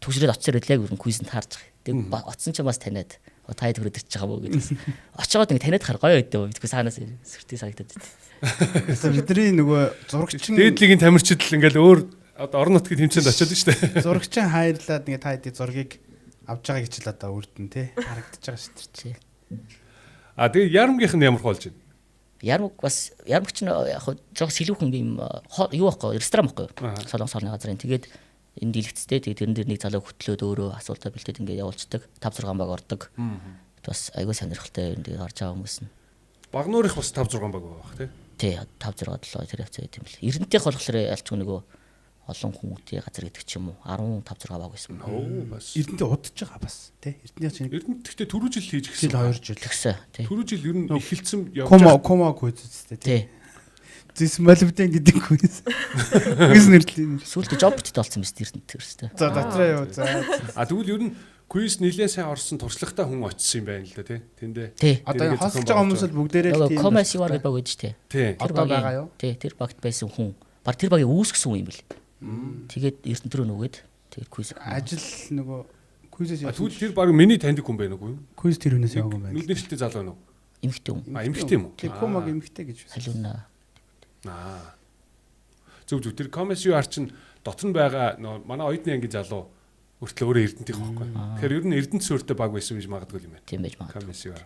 төгсрээд очсоор л яг квизэнд таарч байгаа. Тэгээд оцсон ч бас таниад Та хэд хүрээд ирчих байгаа мó гэдэгс. Очоод ингэ таниад хар гоё өдөө. Бидгүй саанаас сэртий санагдаад байсан. Бидний нөгөө зурагчин дээдлийн тамирчид л ингээл өөр одоо орон нутгийн тэмцээнд очиод шүү дээ. Зурагчин хайрлаад ингээ та хэдий зургийг авж байгаа гэж л одоо үрдэн тий харагдаж байгаа шүү дээ. Тэгээ Ярмгийнх нь ямар болж байна? Ярмаг ч яг жоо сэлүүхэн юм юу байхгүй ресторан байхгүй. Солонгос орны газрын. Тэгээд энэ дийлэгцтэй тэгээд тэрэн дээр нэг залуу хөтлөөд өөрөө асуултаа бэлдээд ингээ явуулцдаг. 5 6 баг ордог. Бас айгүй сонирхолтой юм дээр орж байгаа хүмүүс нь. Багнуурих бас 5 6 баг байгаа тий. Тий 5 6 7 тэр явцаа юм бэл. Эрдэнтийнх болохоор ялчгүй нөгөө олон хүмүүстийн газар гэдэг ч юм уу 15 6 баг байсан. Бас Эрдэнтээ удаж байгаа бас тий. Эрдэнтийн чинь Эрдэнэт гэхдээ түрүү жил хийж гисэн. 2 жил тэгсэн тий. Түрүү жил ер нь эхэлсэн явж комог үзэжтэй тий. Тий. Зис молибден гэдэг хүнээс. Гис нэрлээ. Сүүлдээ жобтд болсон биз Эрдэнэт тэрстэй. За дотроо юу за. Тэгвэл ер нь квиз нэлээд сайн орсон туршлагатай хүн очсон юм байна л да тий. Тэндээ. Тий. Одоо хосож байгаа хүмүүс л бүгдээрээ Нөгөө комас юу гэдэг баг гэж тий. Тий. Одоо байгаа юу? Тий тэр багт байсан хүн. Баг тэр багийг үүсгэсэн хүн юм бэл. Тэгээд Эрдэнэт рүү нүгээд тэгээд квиз ажил нөгөө квизээс Тэгвэл тэр баг миний таньдаг хүн байна уу? квиз тэр хүнээс яваагүй байна. Нүднэрчтэй залуу байна уу? эмхтэй хүн. Эмхтэй юм уу? Тэг комог эмхтэй гэж байна. Халиуна. Зөв тэр комас юу арчин дотор нь байгаа манай оюутны ангийн залуу өртлөө өөрөө Эрдэнтийнх байхгүй. Тэгэхээр ер нь Эрдэнэт суурьтай баг байсан гэж магадгүй юм байна. Тийм байж магадгүй. Комас юу.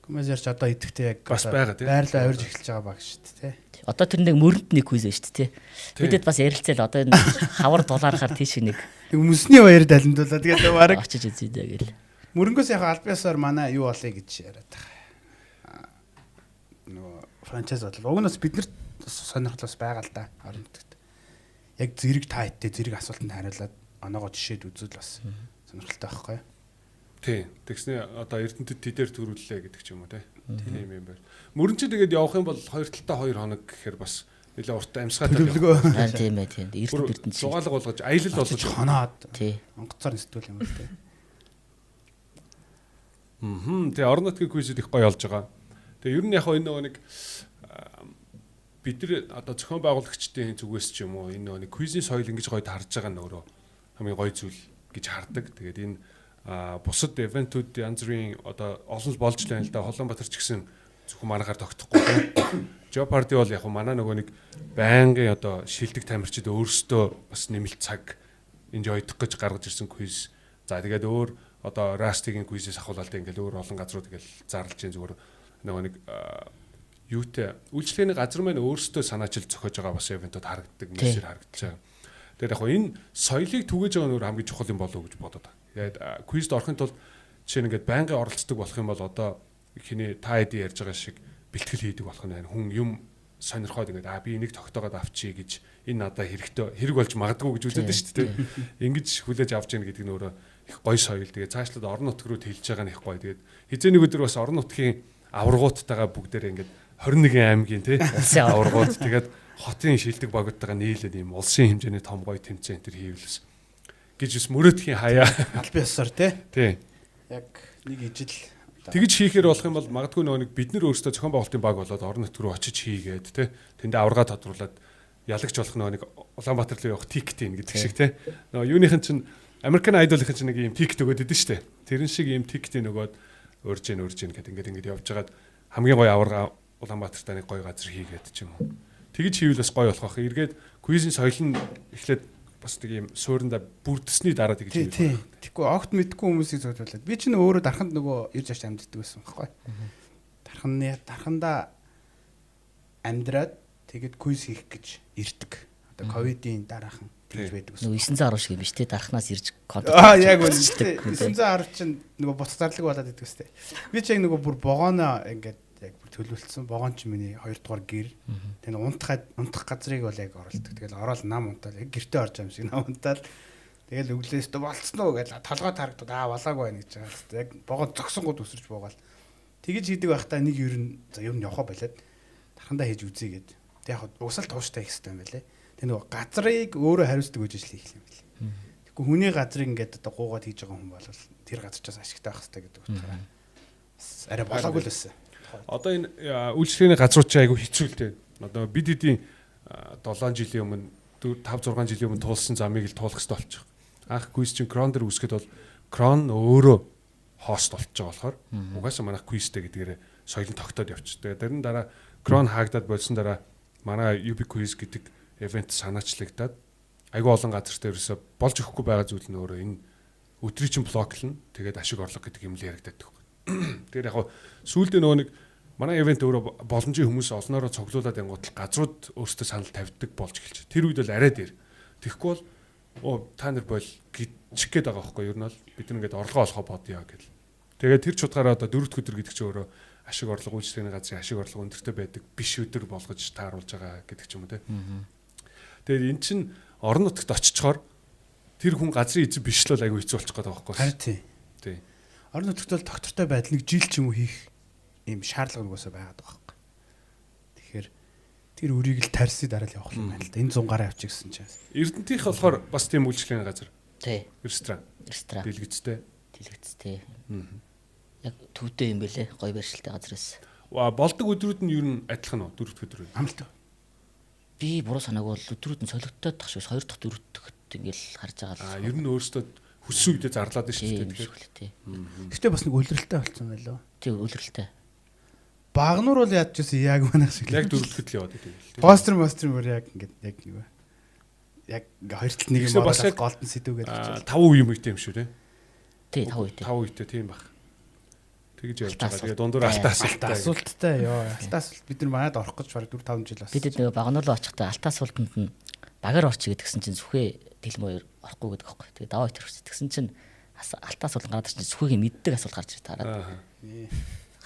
Комос ярьж одоо идэвхтэй яг Бас байгаа тий. байрлал авирж эхэлж байгаа баг шүү дээ тий. Одоо тэр нэг мөрөнд нэг квиз шүү дээ тий. Бидэд бас ярилцаал одоо энэ хавар дулаарахаар тийш нэг Тэг мөсний баяр далиндуулаа тэгээд баг очиж үзье даа гэл. мөрөнгөөс яг албаасаар манай юу болъё гэж яриад байгаа. Нөгөө франчайз бодлоо. Угнаас биднэрт сонирхлоос байгаа л да орон нутагт. Яг зэрэг та хэдтэй зэрэг асуултанд хариулаад оноогоо жишээд үзвэл бас сонирхолтой байхгүй юу? Тий. Тэгснэ одоо Эрдэнэтэд тэдээр төрүүллээ гэдэг ч юм уу тий. Тийм юм байна. Мөрөн чи тэгээд явах юм бол 2 талтай 2 хоног гэхээр бас нэлээ урт амьсгалтай. Аа тийм ээ тийм. Эрдэнэт сугаалга болгож аялал болгож хоноод тий. онгоцоор нисдүүл юм л тий. Тэгээ орон нутгийн квизүүд их гоё болж байгаа. Тэгээ ер нь яг энэ нөгөө нэг бид нар одоо зохион байгуулагчдын зүгээс ч юм уу энэ нөгөө нэг квизийн соёл ингэж гоё тарж байгаа нь өөрөө хамгийн гоё зүйл гэж хардаг. Тэгээд энэ бусад ивентүүд янз бүрийн одоо олон болж байна л да. Холонбаатар ч гэсэн зөвхөн манахаар тогтохгүй. Jeopardy бол яг манай нөгөө нэг байнгын одоо шилдэг тамирчид өөрсдөө бас нэмэлт цаг enjoy-дох гэж гаргаж ирсэн квиз. За тэгээд өөр одоо Rust-ийн квизээс ахуулаад ингээл өөр олон газрууд ингээл зарлж ийн зүгээр нөгөө нэг юутэй үйлчлэгээний газар маань өөрсдөө санаачил зохиож байгаа бас ивентүүд харагддаг, мессер харагдаж байгаа. Тэгээд яг энэ соёлыг түгэж байгаа нь хамгийн чухал юм болов уу гэж бодоод байна. Тэгээд квизд орохын тулд жишээ нь ингээд байнгын оролцдог болох юм бол одоо хиний та эди ярьж байгаа шиг бэлтгэл хийдэг болох нь байна. Хүн юм сонирхоод ингээд би энийг тогтоогоод авчий гэж энэ надад хэрэг болж магадгүй гэж үзээд шүү дээ. Ингэж хүлээж авч яах гэдэг нь өөрөө их гоё соёл. Тэгээд цаашлаад орон нутг руу тэлж байгаа нь их гоё. Тэгээд хизээний өдөр бас орон нутгийн аваргуудтайгаа бүгдээрээ ингээд 21 аймгийн тий аваргууд тэгээд хотын шилдэг багуудтайгаа нийлээд ийм улсын хэмжээний том гоё тэмцээн төр хийвлээс гэж бас мөрөөдхийн хаяа Албан ёсоор тий. Яг нэг ижил тэгж хийхээр болох юм бол магадгүй нөгөө нэг бид нар өөрсдөө зохион байгуулалтын баг болоод орон нутг руу очиж хийгээд тий тэндээ аварга тодруулаад ялагч болох нөгөө нэг Улаанбаатар руу явах тикет ийн гэдэг шиг тий нөгөө юуныхын чинь American Idol-ийн чинь нэг ийм тикет өгөөд идэв штэ тэрэн шиг ийм тикетийн нөгөөд урьж гин гэдэг ингээд явж байгаад хамгийн гоё аварга Улаанбаатартай нэг гоё газар хийгээд ч юм уу тэгж хийвэл бас гоё болох байх эргээд квизийн соёл нь эхлээд бас нэг юм сууринда бүрдсэний дараа тэгж хийв. Тэгэхгүй огт мэдгүй хүмүүсийг зөвлөлөө. Би чинь өөрөө дарханд нөгөө ирж авч амьддаг байсан байхгүй. Дархандаа амьдраад тэгэд квиз хийх гэж ирдэг. Одоо ковидын дараахан тэгж байдаг гэсэн. Нөгөө 910 шиг юм биш тий дарахнаас ирж контакт. Яг үнэтэй. 910 чинь нөгөө буцах зарлаг болоод идэг үстэй. Би ч яг нөгөө бүр богоно ингээд яг төлөвлөсөн. Богоон ч миний 2 дугаар гэр. Тэгээ унтах газрыг бол яг оролдог. Тэгэл ороод нам унтаал яг гэртээ орж юм шиг нам унтаал. Тэгэл өглөөс дэ болцсон уу гэж толгой тарагдаад болоогүй байна гэж байгаа. Яг богоон зогсонгууд өсөрч буугаал. Тэгэж хийдэг байхдаа нэг ер нь явах болоод дархандаа хийж үзье гэд. Тэг яг угсаал тууштай их хэвээр юм байлээ. Тэг нөгөө газрыг өөрөө хариуцдаг гэж ажил хийх юм билээ. Тэгэхгүй хүний газрыг ингээд одоо гуугаад хийж байгаа хүн бол тэр газарчаас ашигтай байх хэрэгтэй гэдэг утгаараа арай болоогүй л байсан. Одоо энэ үйлчлэгээний газрууд чи айгүй хэцүү л дээ. Одоо бид хэдийн 7 жилийн өмнө 5 6 жилийн өмнө туулсан замыг л туулах хэрэгтэй болчих. Анх квиз чин крон дээр үсгэд бол крон өөрөө хост болчихж байгаа болохоор угаасаа манай квизтэй гэдгээр соёлын тогтоод явчихдаг. Дарын дараа крон хаагдаад болсон дараа манай UB quiz гэдэг event санаачлагдаад айгүй олон газарт ерөөсө болж өгөхгүй байгаа зүйл нь өөрөө энэ өдрийн чинь блоклно. Тэгээд ашиг орлого гэдэг юм л яригдаад байгаа. Тэгэхээр яг сүүлдээ нөгөө нэг манай ивент өөрөө боломжийн хүмүүс олноороо цуглуулад ангууд газрууд өөрсдөө санал тавьдаг болж эхэлж. Тэр үед бол арай дээр. Тэгэхгүй бол та нар бол гिचх гээд байгаа байхгүй юу? Ер нь бол бид нэг ингээд орлогоо олохоо бодъё гэл. Тэгээд тэр чудгаараа одоо 4 дахь өдөр гэдэг чинь өөрөө ашиг орлого үйлчлэгийн газрын ашиг орлого өндөртэй байдаг биш өдөр болгож тааруулж байгаа гэдэг ч юм уу те. Тэгээд эн чинь орон нутагт очичоор тэр хүн газрын эзэн биш л айгүй хэцүү болчих гээд байгаа байхгүй юу? Харин тий. Орон нутагт бол доктортой байдал нэг жил ч юм уу хийх ийм шаардлага нугасаа байгаад байгаа байхгүй. Тэгэхээр тэр үрийг л тарьсны дараа л явах юм байна л да. Энэ 100 гараа авчих гэсэн чинь. Эрдэнтийнх болохоор бас тийм үйлчлэгийн газар. Тий. Ресторан. Дэлгэцтэй. Яг төвдөө юм бэлээ. Гоё барьшилтай газраас. Болдог өдрүүд нь ер нь адилхан уу? 4 дахь өдөр. Амлалт. Би буруу санаагүй бол өдрүүд нь солигдоод тах швс 2 дахь 4 дахь ингээл харж байгаа л. Ер нь өөрөөсөө хүссэн үедээ зарлаад шүү дээ. Гэхдээ бас нэг үлрэлтэй болсон байлоо. Тий, үлрэлтэй. Багнуур бол яаж ч яг манах шиг. Яг дөрөвдөхөд л яваад байдаг. Постэр мөр яг ингээд яг нэг. Яг хоёр талд нэг юм ороод голдон сэдвүүгээд очиж. 5 үе юм ихтэй юм шүү те. Тий, 5 үетэй. 5 үетэй тийм баг. Тэгж явж байгаа. Тэгээ дундуур асуулттай ёо. Алтаа асуулт бид нар манайд орох гэж бараг 4 5 жил бас. Бид нөгөө багнуурлуу очихдаа алтаа асуултанд нь багаар орчих гэдгсэн чинь зүхээ дэлмээр орохгүй гэдэг аахгүй. Тэгээ даваа төрсөн. Тэгсэн чинь алтаа асуулт гараад чинь зүхээгийн мэддэг асуулт гарч ирээд хараад.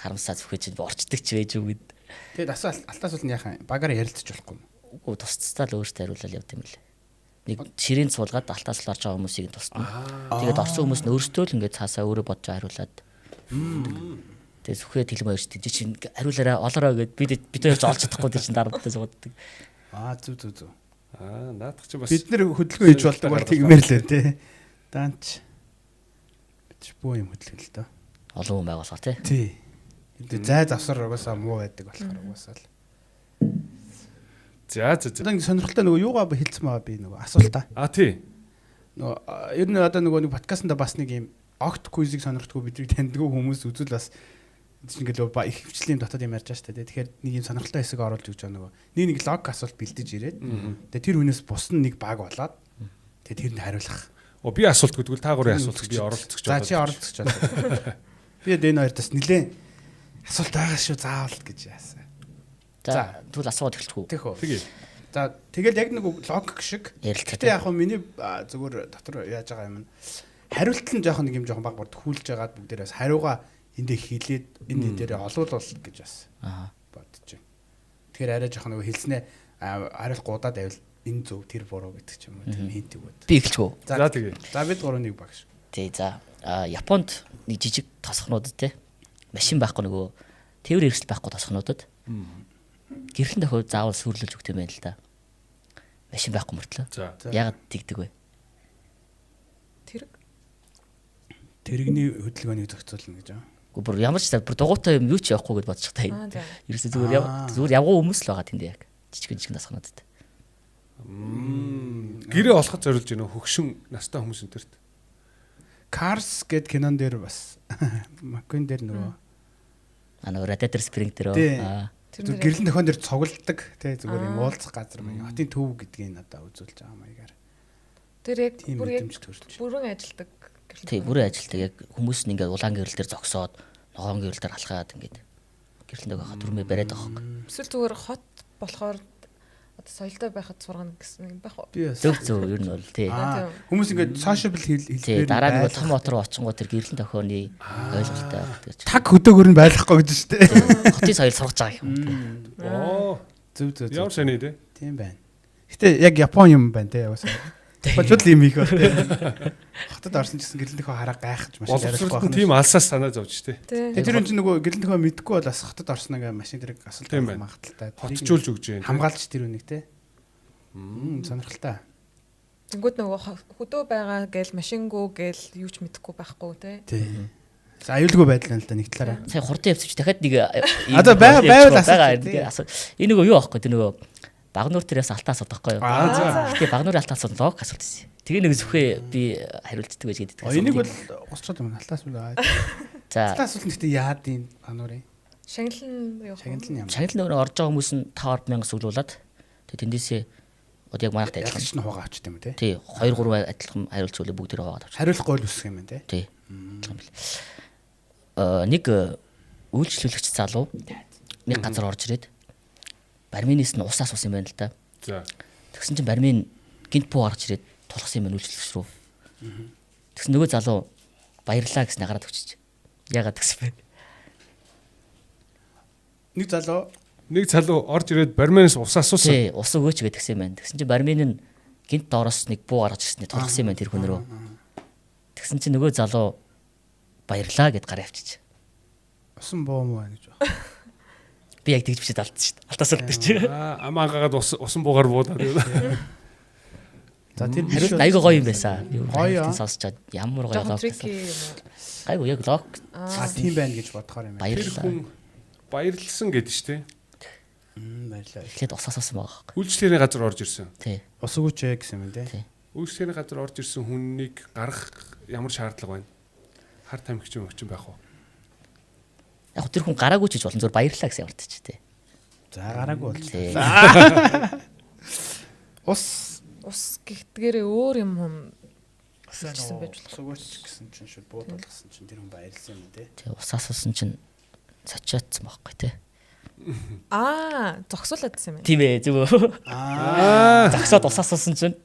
Харамсаа зүхээ чинь орчдөг ч байж үг гэд. Тэгээд алтаа асуулт нь яхан багаар ярилцаж болохгүй юм. Үгүй тусцтай л өөртөө хариулаад явд юм лээ. Нэг ширээн суулгаад алтаа асуулт орж байгаа хүмүүсийг тусна. Тэгээд орсон хүмүүс нь өөртөө л ингээд цаасаа өөрөө бодож хариулаад. Тэгээ сүхээ тэлмээ ирж тийж чинь хариулаараа олороо гэд бид хоёр ч олж чадахгүй тийч дарамттай сууддаг. Зүг. Наадах чи бас бид нэр хөдөлгөөн хийж болдог бол тэгмээр лээ тий. Даанч. Бид боо юм хөдөлгөн л доо. Олон хүн байгуулсаар тий. Тий. Энд зай завсар угаасаа муу байдаг болохоор угаасаа л. За. Одоо сонирхолтой нөгөө юугаа хэлсэн байгаа би нөгөө асуултаа. Тий. Нөгөө ер нь одоо нөгөө нэг подкастнда бас нэг юм огт квизийг сонирхдаггүй биднийг таньдгүй хүмүүс үзэл бас ингээл их хвчлийн дотоод юм ярьж байгаа шүү дээ. Тэгэхээр нэг юм сонирхолтой хэсэг оруулж өгч байгаа нөгөө. Нэг лог асуулт бэлдэж ирээд. Тэгээ тэр хүнээс бус нь нэг баг болоод тэгээ тэрэнд хариулах. Би асуулт гэдгүүл та гурийн асуулт би оролцох гэж байна. За чи оролцох гэж байна. Би энэ хоёртаас нилээн асуулт байгаа шүү заавал гэж яасан. За тэгвэл асууад эхэлчихв. Тэгээ. За тэгэл яг нэг логик шиг. Гэтэ яг хөө миний зүгээр дотор яаж байгаа юм. Хариулт нь жоохон нэг юм жоохон баг бод хүлж байгаад бүгдээрээс хариугаа эндээ хилээд энэ дээрээ олуулвал гэж бас бодож байна. Тэгэхээр арай жоохон нөгөө хэлснээ хариулахгүй удаад байвал энэ зөв тэр буруу гэдэг ч юм уу тийм хинт өгөөд. Би эхэлчихв. За тэгээ. За бид 3-1 багш. Тий за. Японд нэг жижиг тосхнууд те машин байхгүй нөгөө тээвэр хэрэгсэл байхгүй тосхнуудад гэрлэн дохио заавал сүрлүүлж өгт юм байна л да. Машин байхгүй мөртлөө. Ягаад тэгдэг вэ? Тэрэгний хөдөлгөөнийг зохицуулна гэж байгаа. Гэхдээ бүр ямар ч бүр дугуйтай юм юу ч явахгүй гэж бодчих та. Ерөөсөө зүгээр явган хүмүүс л байгаа тэнд яг. Жижиг насхнуудад. Гэрээ олоход зориулж гинөө хөгшин настай хүмүүс энтерт. Cars гэд кинон дээр бас Маккуин дээр нөгөө Radiator Spring дээр тэр гэрлэн дохион дээр цугладаг тий зүгээр юм уулзах газар маяг хотын төв гэдгийг надад үзүүлж байгаа маягаар. Тэр яг бүрэн ажилдаг. Тий бүрэн ажилдаг яг хүмүүс нь ингээд улаан гэрэл дээр зогсоод ногоон гэрэл дээр алхаад ингээд гэрлэн дохио төрмөө бариад байгаа юм. Эсвэл зүгээр хот болохоор одоо соёлтой байхад сургана гэсэн юм байх уу? Зөв ер нь бол тий. Хүмүүс ингээд sociable хэлбэр дараа нэг том мотор очингоо тэр гэрлэн дохионы ойлголттой гэдэг чинь. Таг хөдөөгөр нь байлахгүй гэж шүү дээ. Хотын соёл сурч байгаа юм. Зөв. Ямар сони тий. Тийм байна. Гэтэ яг Япон юм байна тий яваасаа. Бочод юм их бол тий. Хотод орсон гэсэн гэрлэн дохио хараа гайхаж машин ярихгүй байна. Тийм алсаас санаа зовж тий. Тэр хүн чинь нөгөө гэрлэн дохио мэдгүй бол бас хотод орсон ингээ машин дэрэг асуулт магадaltaй. Хотжуулж өгч जैन. Хамгаалж тэр үнийг тий. Сонирхолтой. Тэнгүүд нөгөө хөдөө байгаа гээл машингүү гээл юу ч мэдэхгүй байхгүй тий. За аюулгүй байдал л да нэг талаараа. Сая хурдан явчих дахиад нэг одоо байвал асууж. Энэ нөгөө юу аахгүй тэр нөгөө багнуур тэрээс алтаа асуудаг байхгүй юу? Гэтэ багнуурын алтаа асууд лог асуулт байсан. Тэгээ нэг зүхээ би хариулцдаг байж гэдэг. Энийг бол госчод юм алтаас үл. За. Алтаас үл гэхдээ яад юм ануурын. Шагналын юу? Шагнал юм. Шагнал нөгөө орж байгаа хүмүүс нь 5-1000 суглуулад тэгээ тэндээсээ одоо яг манайхтай адилхан Ялч нь хугаа авчт юм тий. Тий 2-3 адилхан хариулц үлээ бүгд тэрэ хаваад авчих. Хариулахгүй л үсэх юм байна тий. Тий. Нэг үйлчлүүлэгч залуу нэг газар орж ирээд барминээс нь усаас ус юм байна л да. За. Тэгсэн чинь бармин гинт буу гарч ирээд тулгсан юм үйлчлэгч рүү. Тэгсэн нөгөө залуу баярлаа гэснээр гараад өччих. Ягаад гэсэн бэ? Нэг залуу орж ирээд барменаас ус асуусан. Тий, ус өгөөч гэдгсэн юм байна. Тэгсэн чинь бармен нь гинт доороос нэг буу гаргаж ирсний тулгсан юм байна тэр хүн рүү. Тэгсэн чинь нөгөө залуу баярлаа гэд гараа авчиж. усан боо муу байна гэж байна. Би яг тэгж бичээд алдсан шүү дээ. Алтаас алдсан чи. Амаагаад усан буугаар буудаад байна. За тэр хариулт айгүй гоё юм байсан. Гоё. Сонсчод ямар гоё лог байсан. Tricky юм уу? Айгүй яг лог. тийм байна гэж бодохоор юм байна. Тэр хүн баярлсан гэдэг чинь тий. Баярлалаа. Эхлээд ус асуусан байгаа. Үйлчлэлийн газар орж ирсэн. Тий. Ус өгөөч гэсэн юм тий. Үйлчлэлийн газар орж ирсэн хүнийг гаргах ямар шаардлага байна? Хар тамхич юм өгч байх уу? Яг тэр хүн гараагүй ч гэж болон зөв баярлаа гэсэн юм ч тий. За гараагүй болчихлоо. Тий. Ус гихтгээрээ өөр юм хүн гэсэн байж болох. Ус өгөөч гэсэн чинь шууд бууд болгосон чинь тэр хүн баярлсан юм тий. Тий ус асуусан чинь цочоодсан байхгүй тий. Зогсуулаад гэсэн юм байна. Тийм ээ зүгөө. Зогсоод ус асуусан чинь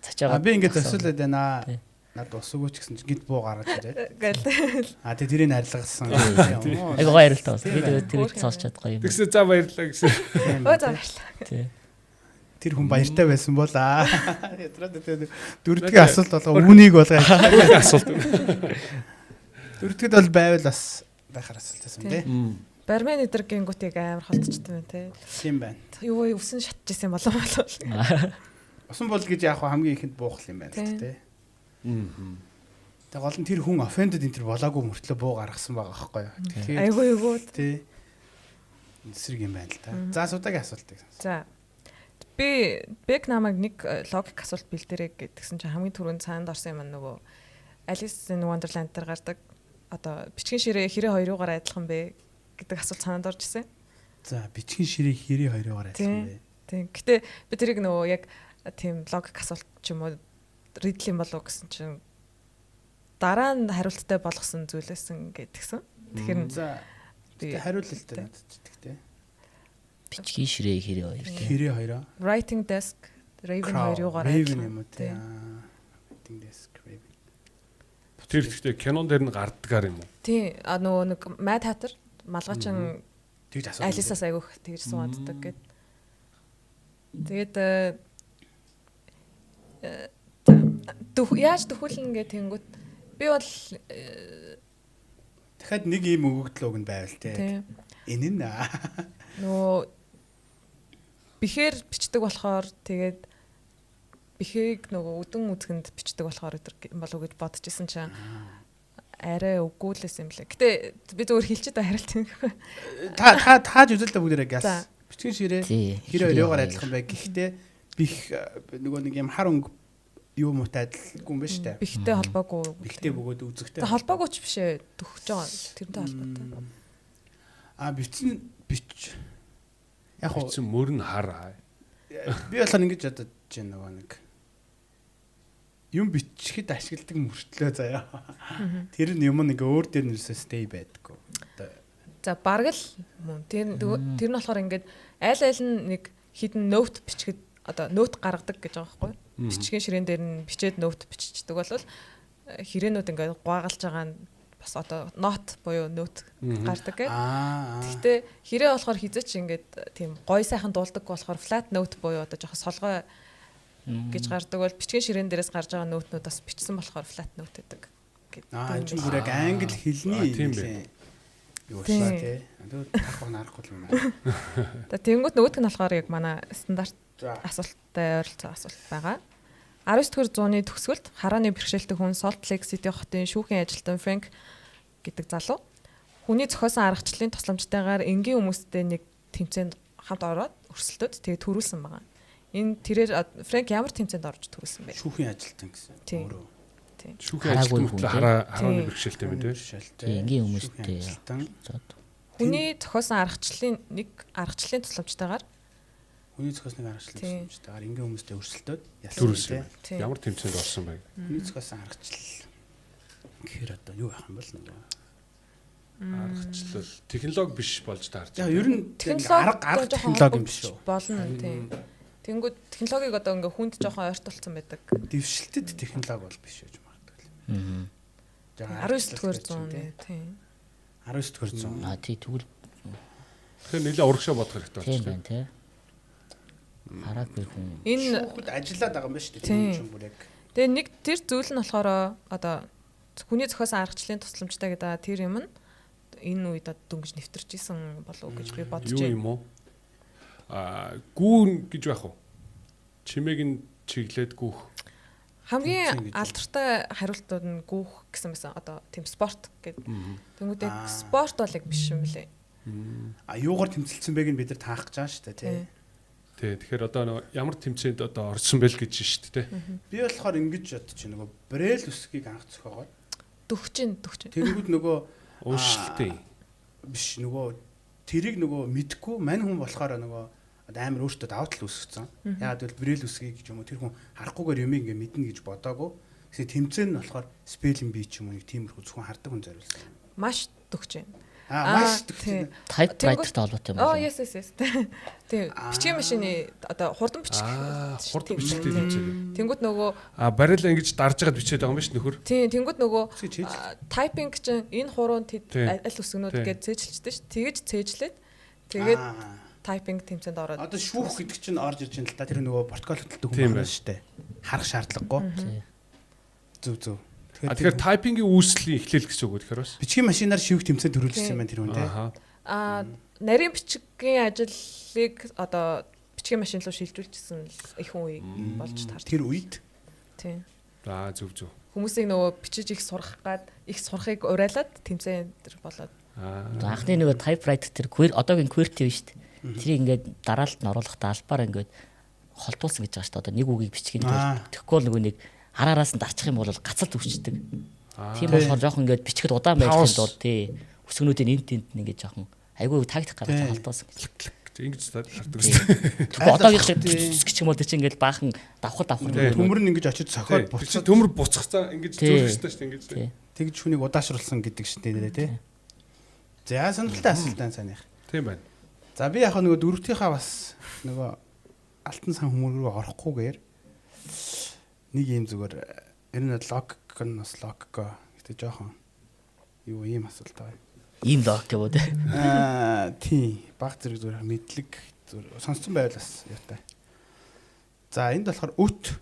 цочоогоо. Би ингээд зогсуулаад байна. Над ус өгөөч гэсэн чинь гинт буу гаргаж ирээд. Гэл. Тэгээ тэрийг харилгасан. Айгуу гоё ярилтаа бас. Би тэрийг сонсчод гоё юм. Тэгсэн за баярлаа гэсэн. Өө за баярлаа. Тий. Тэр хүн баяртай байсан бол дөрөвдгийн асуулт болго үүнийг болгоо. Асуулт. Дөрөвдгд бол байвал бас байхаар асуултсан тий. Бармен өдр гингүүтийг амар холдчихсан байна тий. Тийм байна. Юу өвсөн шатчихсан болов. Усан бол гэж яг хамгийн ихэнд буухал юм байна л тий. Тэгээ гол нь тэр хүн offended энэ төр болоогүй мөртлөө буу гаргасан байгаа байхгүй юу. Айгуу тий. Эсрэг юм байна л та. За судаагийн асуултыг. За. Би Бек намайг нэг логик асуулт бэлдэрэй гэдгсэн чинь хамгийн түрүүнд цаанд орсон юм нөгөө Alice in Wonderland дээр гардаг одоо бичгийн ширээ хэрэг хоёруугаар адилхан бэ гэдэг асуулт цаанд орж ирсэн. За бичгийн ширээ хэрэг хоёруугаар адилхан бэ. Тийм. Гэтэ би тэрийг нөгөө яг тийм логик асуулт ч юм уу ридлэн болов гэсэн чинь дараа нь хариулттай болгосон зүйлээсэн гэдгсэн. Тэгэхээр за би хариулттай надад гэхдээ бичгийн ширээ хэрэг хоёр тий. Хэрэг хоёроо. Writing desk Raven хоёруугаар Raven юм уу тий. Writing desk Raven. Тэр ихтэй кинон дээр нь гардгаар юм уу? Тий. Нөгөө нэг Mad Hatter малгайчин тэгж асуусан. Алисаас айгүйх тэгж сууддаг гэд. Тэгээд яаж төхүүлнэ гэх тэнгүүт би бол дахиад нэг юм өгөгдөл өгнө байвал тий. Энэ нь нөгөө бихэр бичдэг болохоор тэгээд бихийг нөгөө үдэн үзгэнд бичдэг болохоор болов гэж бодож исэн чинь арай үгүй л юм лээ. Гэтэ би зөвөр хэлчихэд харилт юм. Тааж үзэлдэ бүгдээрээ газ. Бичгийн ширээ хэрэг хоёроор адилхан бай. Гэхдээ бих нөгөө нэг юм хар өнгө юу муутай адилгүй юм ба штэ. Бихтэй холбоогүй. Бихтэй бөгөөд үзэгтэй. Холбоогүй ч биш ээ. Төгөж байгаа. Тэрнтэй холбоотой. Бич яг хоо бичсэн мөрн хар. Би болохоор ингэж бодож байна нөгөө нэг юм бичихэд ашигладаг мөртлөө заяа. Тэр нь юм нэг өөр дээр нэрсээ stay байдаггүй. За бараг л мөн тэр нь болохоор ингээд айл нь нэг хідэн note бичихэд одоо note гаргадаг гэж байгаа байхгүй. Бичгийн ширээн дээр нь бичээд note биччихдэг бол хэрээнүүд ингээд гуайгалж байгаа нь бас одоо note буюу note гардаг гэх. Гэхдээ хэрэг болохоор хизээч ингээд тийм гой сайхан дуулдаг болохоор flat note буюу одоо жоохон солгой гэж гардаг бол бичгийн ширээн дээрээс гарч байгаа note-нууд бас бичсэн болохоор flat note гэдэг. Энэ ч бүрэг англи хэлний тийм бэ. Юу шээ тий. Тарах нарахгүй юм байна. Тэнгүүт нөгөөх нь болохоор яг манай стандарт асуулттай ойролцоо асуулт байгаа. 19-р зууны төгсгөлд харааны бэрхшээлтэй хүн Salt Lake City хотын шүүхийн ажилтан Фрэнк гэдэг залуу хүний зохиосон аргачлалын тусламжтайгаар энгийн хүмүүстэй нэг тэмцээнд хамт ороод өрсөлдөд тэгээ төрүүлсэн байгаа. Энэ тэрээр Фрэнк ямар тэмцээнд орж төрүүлсэн бэ? Шүүхийн ажилтан гэсэн. Тийм. Өөрөө. Тийм. Шүүхийн ажилтнууд харааны бэрхшээлтэй юм дээ. Энгийн хүмүүстэй. Хүний зохиосон аргачлалын тусламжтайгаар хүний зохиосныг аргачлалтайгаар энгийн хүмүүстэй өрсөлдөөд төрүүлсэн. Ямар тэмцээнд орсон бэ? Хүний зохиосон аргачлал гэхээр одоо юу яах юм бол нөгөө аргачлал технологи биш болж таарч. За ер нь арга технологи юм биш үү? Болно тийм. Тэнгүүд технологиг одоо ингээ хүнд жоохон ойртолцсон байдаг. Дэвшилтэд технологи бол биш гэж магадгүй. Аа. 19-р зууны тийм. 19-р зуун. Тий тэгвэл Тэгэхээр нэлээ урагшаа бодох хэрэгтэй тийм болчихлоо. байна тий. Хараагүй хүн. Энэ шүүхэд ажиллаад байгаа юм байна шүү дээ. Тийм юм бүр яг. Тэгээ нэг тэр зүйл нь болохоор одоо хүний зохиосон аргачлалын тусламжтай гэдэг тэр юм нь энэ үед дөнгөж нэвтэрч исэн болов уу гэж би бодож байна. Юу юм уу? Гүүн гэж байх уу? Чимээг нь чиглээд гүүх. Хамгийн алдартай хариултууд нь гүүх гэсэн байсан. Одоо тийм спорт гэдэг. Тэнгүүдээ спорт бол яг биш юм лээ. Юугаар тэмцэлсэн байг нь бид нар таах гэж байгаа шүү дээ тий. Тий. Тэгэхээр одоо ямар тэмцээнд одоо орсон байл гэж шүү дээ. Би болохоор ингэж бодож байна. Нөгөө Брэл үсгийг анх зохиогоод дөхчин. Тэнгүүд нөгөө уншилтын биш нөгөө тэрийг нөгөө мэдгүй мань хүн болохоор нөгөө амар өөртөө давтал үүсгэсэн. Яагаад гэвэл Брэл үсгийг ч юм уу тэр хүн харахгүйгээр юм ингээ мэднэ гэж бодоагүй. Гэсэн тэмцээн нь болохоор спелинг бий ч юм уу нэг тиймэрхүү зөвхөн хардаг хүн зориулсан. Маш дөхчин. Маш дөхчин. Typewriter-тай холбоотой юм байна. Yes. Тийм. Бичгийн машины одоо хурдан бичих. Хурдан бичлэлтэй тэмцээн. Тэнгүүд нөгөө барил ингэж дарж байгаад бичээд байгаа юм биш нөхөр. Тийм. Тэнгүүд нөгөө typing чинь энэ хуруунд аль үсгнүүд гэж цээжилчтэй ш. Тэгэж цээжлээд тэгээд typing тэмцээнд ороод. Одоо шүүх гэдэг чинь орж ирж байна л та тэр нөгөө протокол хөтэлдэг хүн байна шүү дээ. Харах шаардлагагүй. Зөв. Тэгэхээр typing-ийн үүслийн эхлэл гэсэн үг тэгэхээр бас. Бичгийн машинаар шивх тэмцээнд төрүүлсэн юм байна тэр хүн тий. Нарийн бичгийн ажлыг одоо бичгийн машин руу шилжүүлчихсэн их хүн үе болж таарч. Тэр үед. Тийм. Зөв. Хүмүүсийг нөгөө бичиж их сурах гад их сурахыг урайлаад тэмцээн тэр болоод. Анхны нөгөө typewriter тэр одоогийн QWERTY шүү дээ. Тэрийг ингээд дараалт нь оруулахдаа албаар ингээд холдуулсан гэж байгаа шүү дээ. Одоо нэг үгийг бичгийн тэгэхгүй бол нөгөө нэг хараараас нь дарчих юм бол гацалт өвчдөг. Тийм болохоор жоохон ингээд бичгэд удаан байхын тулд тий өсгөнүүдийн энд ингээд жоохон айгүй тактик гаргаж холдоосон гэж. Ингэж хардаг шүү. Тэгэхгүй одоогийн шиг ч юм уу тий ингээд баахан давхар төмөр нь ингэж очиж цохиод буцаад төмөр буцахтаа ингэж зөөлж штэ ингэж. Тэгж хүнийг удаашруулсан гэдэг шүү дээ тий. За сонирхолтой асуултаа санийх. Тийм байна. За би яг нөгөө дөрөвтийнхаа бас нөгөө алтан сан хүмүүр рүү орохгүйгээр нэг юм зүгээр ер нь логик нь бас логик гэдэг жоохон юу ийм асуулт байгаа. Ийм логик гэвөө дээ. Тийм баг зэрэг зүгээр мэдлэг зүгээр сонссон байвал бас яатай. За энд болохоор үт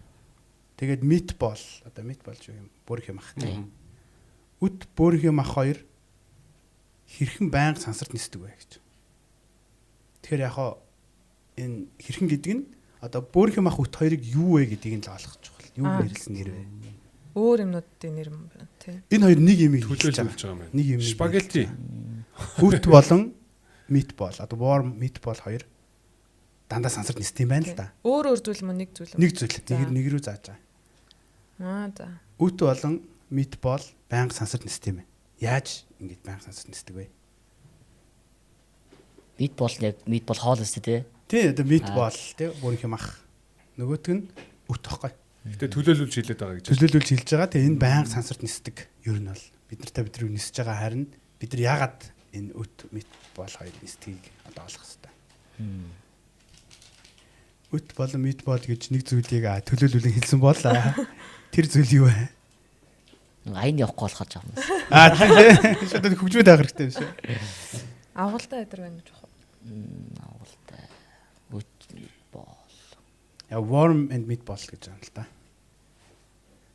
тэгээд митбол одоо митбол ч юм бүрх юм ах тийм. Үт бүрх юм ах хоёр хэрхэн байнга сансарт нисдэг вэ гэж. Тэгэхээр яг хоо энэ хэрхэн гэдэг нь одоо бүрх юм ах үт хоёрыг юу вэ гэдгийг нь л ойлгож байгаа. Юу нэрлсэн нэр вэ? Өөр юмнуудын нэр юм байна тий. Энэ хоёр нэг юм төлөөлж байгаа юм байна. Нэг юм. Спагетти. Үт болон митбол. Одоо warm meatball хоёр дандаа сансарт нисдэг юм байна л да. Өөр зүйл мөн нэг зүйл юм. Нэг зүйл. Нэг рүү зааж байгаа. За. Үт болон meatball байнга сансарт нисдэг юм байна. Яаж ингэж байнга сансарт нисдэг вэ? Meatball хоол өстэй тий. Тий, одоо meatball тий бүрх юм ах. Нөгөөт нь үт тохгүй. Гэтэ төлөөлүүлж хэлээд байгаа гэж. Төлөөлүүлж хэлж байгаа. Тэгээ энэ байнга сансарт нисдэг. Ер нь бол бид нар нисэж байгаа харин бид нар яагаад энэ үт meatball хоёр нисдгийг одоо олох хэрэгтэй. Үт болон meatball гэж нэг зүйлийг төлөөлүүлэн хэлсэн бол тэр зүйл юу вэ? Айн явахгүй болохоо жаа юм. Тийм. Шууд хөгжмөд авах хэрэгтэй биш үү? Агуултай өдр байна гэж байна. Агуултай. Үт meatball. Warm and meatball гэж байна л да.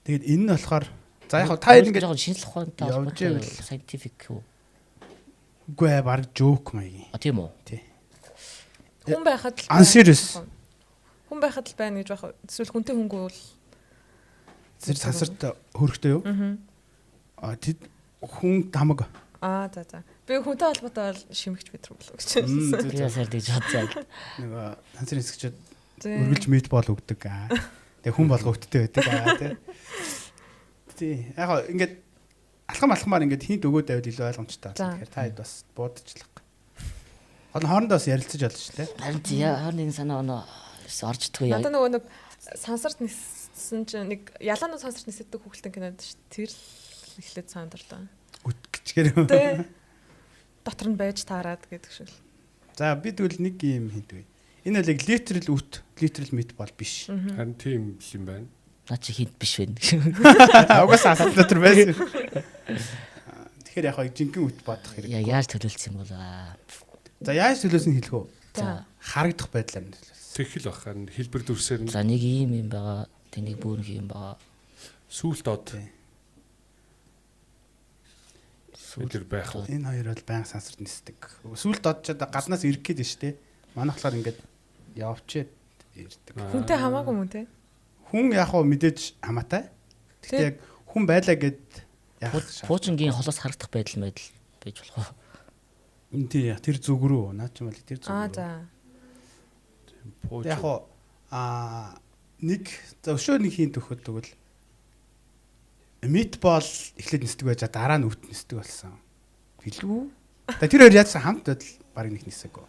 Тэгээд энэ нь болохоор за яг та ингэ жоохон шинжлэх ухаантай холбоотой scientific үү? Үгүй баг joke маягийн. Тийм үү? Тий. Хүн байхад л Unserious. Хүн байхад л байна гэж байх. Эсвэл хүнтэй хөнгөө бол зэрэг сансарт хөрөхтэй юу? Тэд хүн тамаг. За. Би хүнтэй холбоотой бол шимэгч бидрүү болов гэж хэлсэн. Ясаар гэж бодсон. Нөгөө сансар хэсэгчд Үргэлж митбол өгдөг. Тэгээ хүн болго өгдтэй байдаг. Тий. Яг ингээд алхамаар ингээд хинт өгөөд байвал илүү ойлгомжтой. Тэгэхээр та хэд бас буудчихлаа. Хоорондоо бас ярилцаж болж шүү дээ. Харин яар нэг санаа орж идэх яа. Надад нөгөө нэг сансарт ниссэн чинь нэг ялаанууд сансарт нисэдэг хүүхэлтэн кинод шүү. Тэр л эхлээд сандарлаа. Үтгэчгээр. Тэ. Дотор нь байж таарад гэдэг шиг л. За бид үл нэг юм хийдэг. Энэ бол яг литрэл митбол биш. Харин тийм юм байна. Наа чи хинт биш байна. Угаасаа асуулт дотор байсан. Тэгэхээр яг жинхэнэ үт бодох хэрэг. Яаж төлөвлөсөн юм бол аа. За яаж төлөөс нь хэлэх үү? За Харагдах байдлаар нь төлөөс. Тэгхэл бах харин хэлбэр дүрсээр нь за нэг юм байгаа. Тэг нэг бүр юм байгаа. сүулт од. Сүлэр байх уу? Энэ хоёр бол баян сансарт нисдэг. Сүулт одчод гаднаас ирэх гээд шүү дээ. Манайх болохоор ингээд явчээд ирдэг. Хүнтэй хамаагүй мөн те. Хүн яг хөө мэдээж хамаатай. Гэхдээ яг хүн байлаа гэд яг Пуужингийн холоос харагдах байдал байж болох уу? Тий, тэр зүг рүү наа ч юм бол тэр зүг рүү. За. Яг хоо нэг өшөө нэг хийн төгөхөд тэгвэл митбол эхлээд нисдэг байж дараа нь үт нисдэг болсон. Билүү? Тэр хоёр яадсан хамт байтал баг нэг нисээгөө.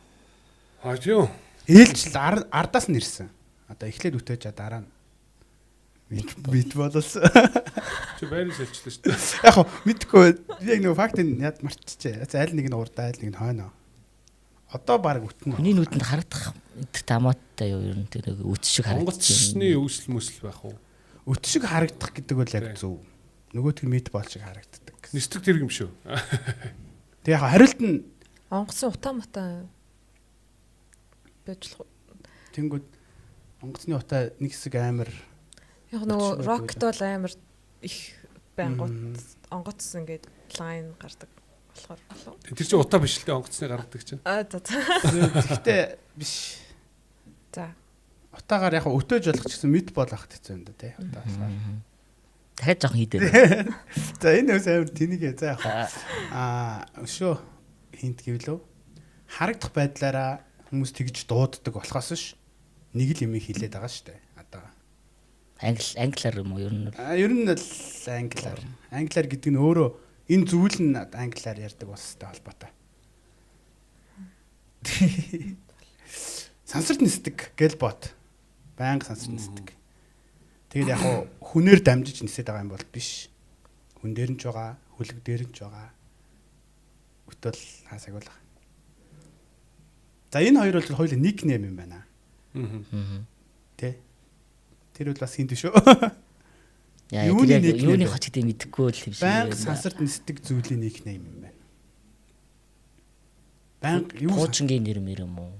Тийм. Ээлжл ардаас нь ирсэн. Одоо эхлээд үтээж дараа нь митболос. Чи байрны шилжлээ шүү дээ. Яг хоо мэдгүй яг нэг фактыг яд марччихэ. Аль нэг нь урдаа аль нэг нь хойноо. Одоо баг үтнэ. Хүний нүдэнд харагдах тамаатай юу ер нь тэр нэг үт шиг харагдаж Онгоцны өвсөл мөсөл байх уу? Үт шиг харагдах гэдэг бол яг зөв. Нөгөөтг митбол шиг харагддаг. Нисдэг тэрэг юм шүү. Тэг яг хариулт нь Онгоцны утаа мата байж болох. тэнгүүд онгоцны утаа нэг хэсэг амар Яг нөгөө рокт бол амар их байнгут онгоц ингээд лайн гардаг болохоор болов. Тэр чинь утаа биш л дээ онгоцны гаргадаг чинь. За. Гэхдээ биш. За. Утаагаар яг өтөөж болох ч гэсэн митбол авах хэцүү юм да тий. Утаа. дахиад жоохон хийдээ. За энэ үс амар тэнийгээ за яг өшөө хинт гэвлөө харагдах байдлаараа хүмүүс тэгж дууддаг болохоос ш нэг л юм хэлээд байгаа штэ одоо англиар юм уу ер нь ер нь л англиар гэдэг нь өөрөө энэ зүйл нь англиар ярьдаг болстой холбоотой сансарт нисдэг гэлбот байнга сансарт нисдэг тэгээд яг хүнээр дамжиж нисээд байгаа юм бол биш хүн дээр нь ч байгаа хөлөг дээр нь ч байгаа өтөл хаасаг бол за энэ хоёр бол хоёул никнейм юм байна тэ тэр бол бас хинт шүү яа юуны хоч гэдэг мэдэхгүй л юм шиг байнга сансарт нисдэг зүйлийн никнейм юм байна байнга юу Пуужингийн нэр юм уу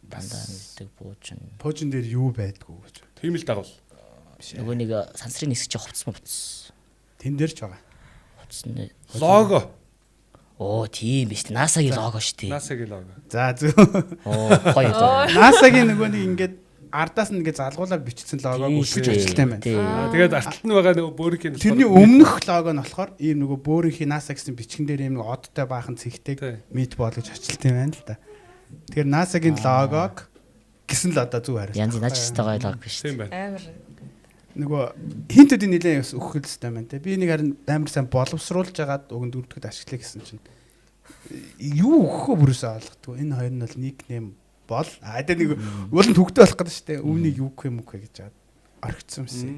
дандаа нисдэг Пуужин дээр юу байдгүй гэж тийм л дагвал нөгөө нэг сансрын нисгч хувцс мөвц тэн дээр ч байгаа хувцсны лого оо тийм биз дээ NASA-гийн лого шүү дээ NASA-гийн лого за зөв оо гоё NASA-гийн нөгөө нэг ингээд ардаас нь ингээд залгуулаад бичсэн логог үсгэж ажилттай юм байна тэгээд арталт нь байгаа нөгөө бөөрийн тэрний өмнөх лого нь болохоор ийм нөгөө бөөрийнхий NASA гэсэн бичгэн дээр ийм нэг одтой баахан цэгтэй митбол гэж ажилттай юм байна л да тэгэхээр NASA-гийн логог гэсэн л одоо зөв хариулт янз наач хэвээр гоё лого биш тийм байна амар нөгөө хинтүүдийн нэлээд өгөх хэлсэн юм байна те би нэг харин амар сайн боловсруулж агаад уг нь дөрөвдөд ашиглая гэсэн чинь юу өгөхөө бүрээсээ ойлгохгүй энэ хоёр нь бол никнейм бол тэгээ нэг уулын төгтөө болох гэдэг шүү дээ өвнийг юу гэх юм уу гэж жаад орхицсан юмсэн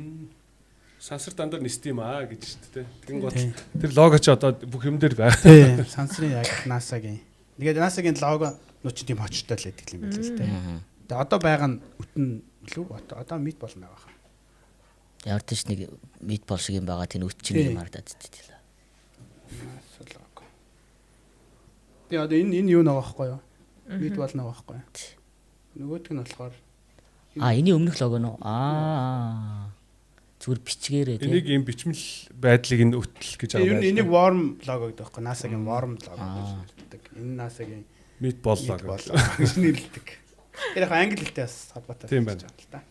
сансар дандаа нисд юм аа гэж шүү дээ тэгин гол тэр лого ч одоо бүх юм дээр байх тий сансрын яг NASA-гийн тэгээд NASA-гийн лого нуу чи тийм очтой л байдаг юм байна л дээ тэгээ одоо байгаа нь өтөн лүү одоо мит болно байгаа ямар ч нэг митбол шиг юм байгаа тийм өччний юм харагдаад тийм. Би одоо энэ юу нэг байхгүй юу? Митбол нэг байхгүй юу? Нөгөөдг нь болохоор энэний өмнөх лого нь зүгээр бичгээрээ тийм. Энийг юм бичмэл байдлыг нь өтөл гэж байгаа. Ер нь энийг warm logo гэдэг байхгүй NASA-гийн warm logo гэж хэлдэг. Энэ NASA-гийн митбол logo гэж нэрлэдэг. Тэр яг англи хэлтэй бас холбоотой тийм байна л да.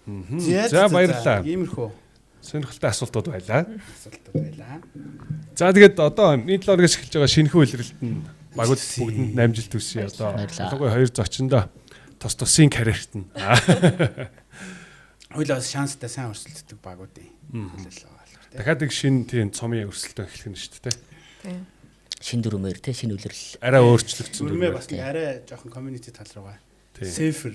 За баярлалаа. Иймэрхүү сонирхолтой асуултууд байлаа. За тэгээд одоо энэ 7 хононоос эхэлж байгаа шинэхэн үйлрэлт нь багууд бүгдэнд 8 жил төсөй одоо ялангуяа хоёр зочиндоо тусын карьерт нь. Хойлоо шанстай сайн өрсөлддөг багуудын хэлэл байгаа. Дахиад нэг шинэ тийм цомын өрсөлдөөн эхлэх нь шүү дээ. Тийм. Шин дүрмээр те шинэ үлрэл Арай өөрчлөгдсөн Дүрмээ бас нэг арай жоохон community тал руугаа. Safer.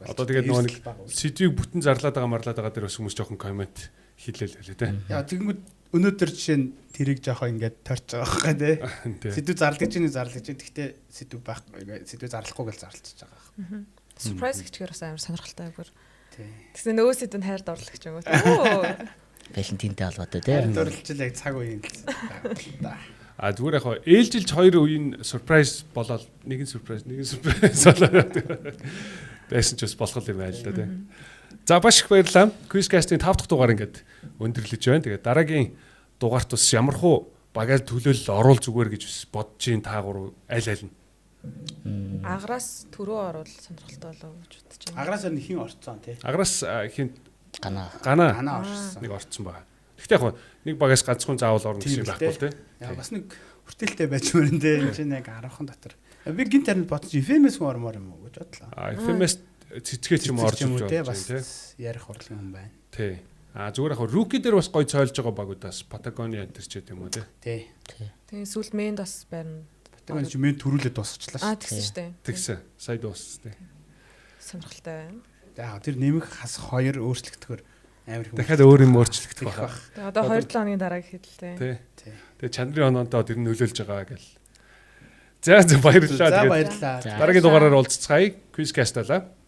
Одоо тэгээд нөгөө нэг сэдвийг бүтэн зарлаад байгаа марлаад байгаа дээр бас хүмүүс жоохон коммент хийлээ л те. Яа тэгэнгүүт өнөөдөр жишээ нь тэрийг жоохон ингээд торч байгаа байхгүй те. Сэдв зарлаж чинь гэхдээ сэдв байхгүй сэдв зарлахгүй гэл зарлчихж байгаа. Surprise гэчихээр бас амар сонирхолтой бүр. Тий. Тэгсэн нөгөө сэдвэнд хайр дурлах ч юм уу. Оо. Валентинтэй холбоотой те. Дурлжил яг цаг үеийн л да. Зүгээр яг ээлжилж хоёр үеийн surprise болоод нэг нь surprise болоод байсан ч бас болох юм байл да тий. За баш их баярлалаа. Quizcast-ийн 5 дахь дугаар ингээд өндөрлөж байна. Тэгээд дараагийн дугаарт бас ямархуу багаж төлөөлөл оруул зүгээр гэж бодож ин таагур аль нь. Аграас төрөө оруул сонирхолтой болов гэж бодож байна. Аграас нэг хин орцсон тий. Аграас хин Гана орсон. Нэг орцсон байгаа. Гэхдээ яг нэг багаж ганцхан заавал орно гэсэн байхгүй тий. Яа бас нэг хүртээлтэй байж мөрөн дээ. Энд чинь яг 10хан дотор. Би гинт харин бодож FMS ормоор юм уу гэж бодлоо. FMS цэцгээ ч юм орж юм уу тий. бас ярих хурлын хүн байна. Тий. Зүгээр яг rookie дээр бас гоё цойлж байгаа багуудаас Patagonia энэ ч юм уу тий. Тий. Тэгээ сүүл мэнд бас байна. Patagonia ч мен төрүүлээд дуусчлаа шүү. Тэгсэн шүү дээ. Тэгсэн. Сая дууссан тий. Сонирхолтой байна. За тэр нэмэх хас 2 өөрчлөгдөхөр амар хүн. Дахиад өөр юм өөрчлөгдөх байна. Тэгээ одоо 2-7 хоногийн дараа гэхэд л тий. Тий. Тэгээ чандрын оноонтоо тэр нь нөлөөлж байгаа гэл. За баярлалаа. За баярлалаа. Дараагийн дугаараар уулзцгаая. Quizcast-аа.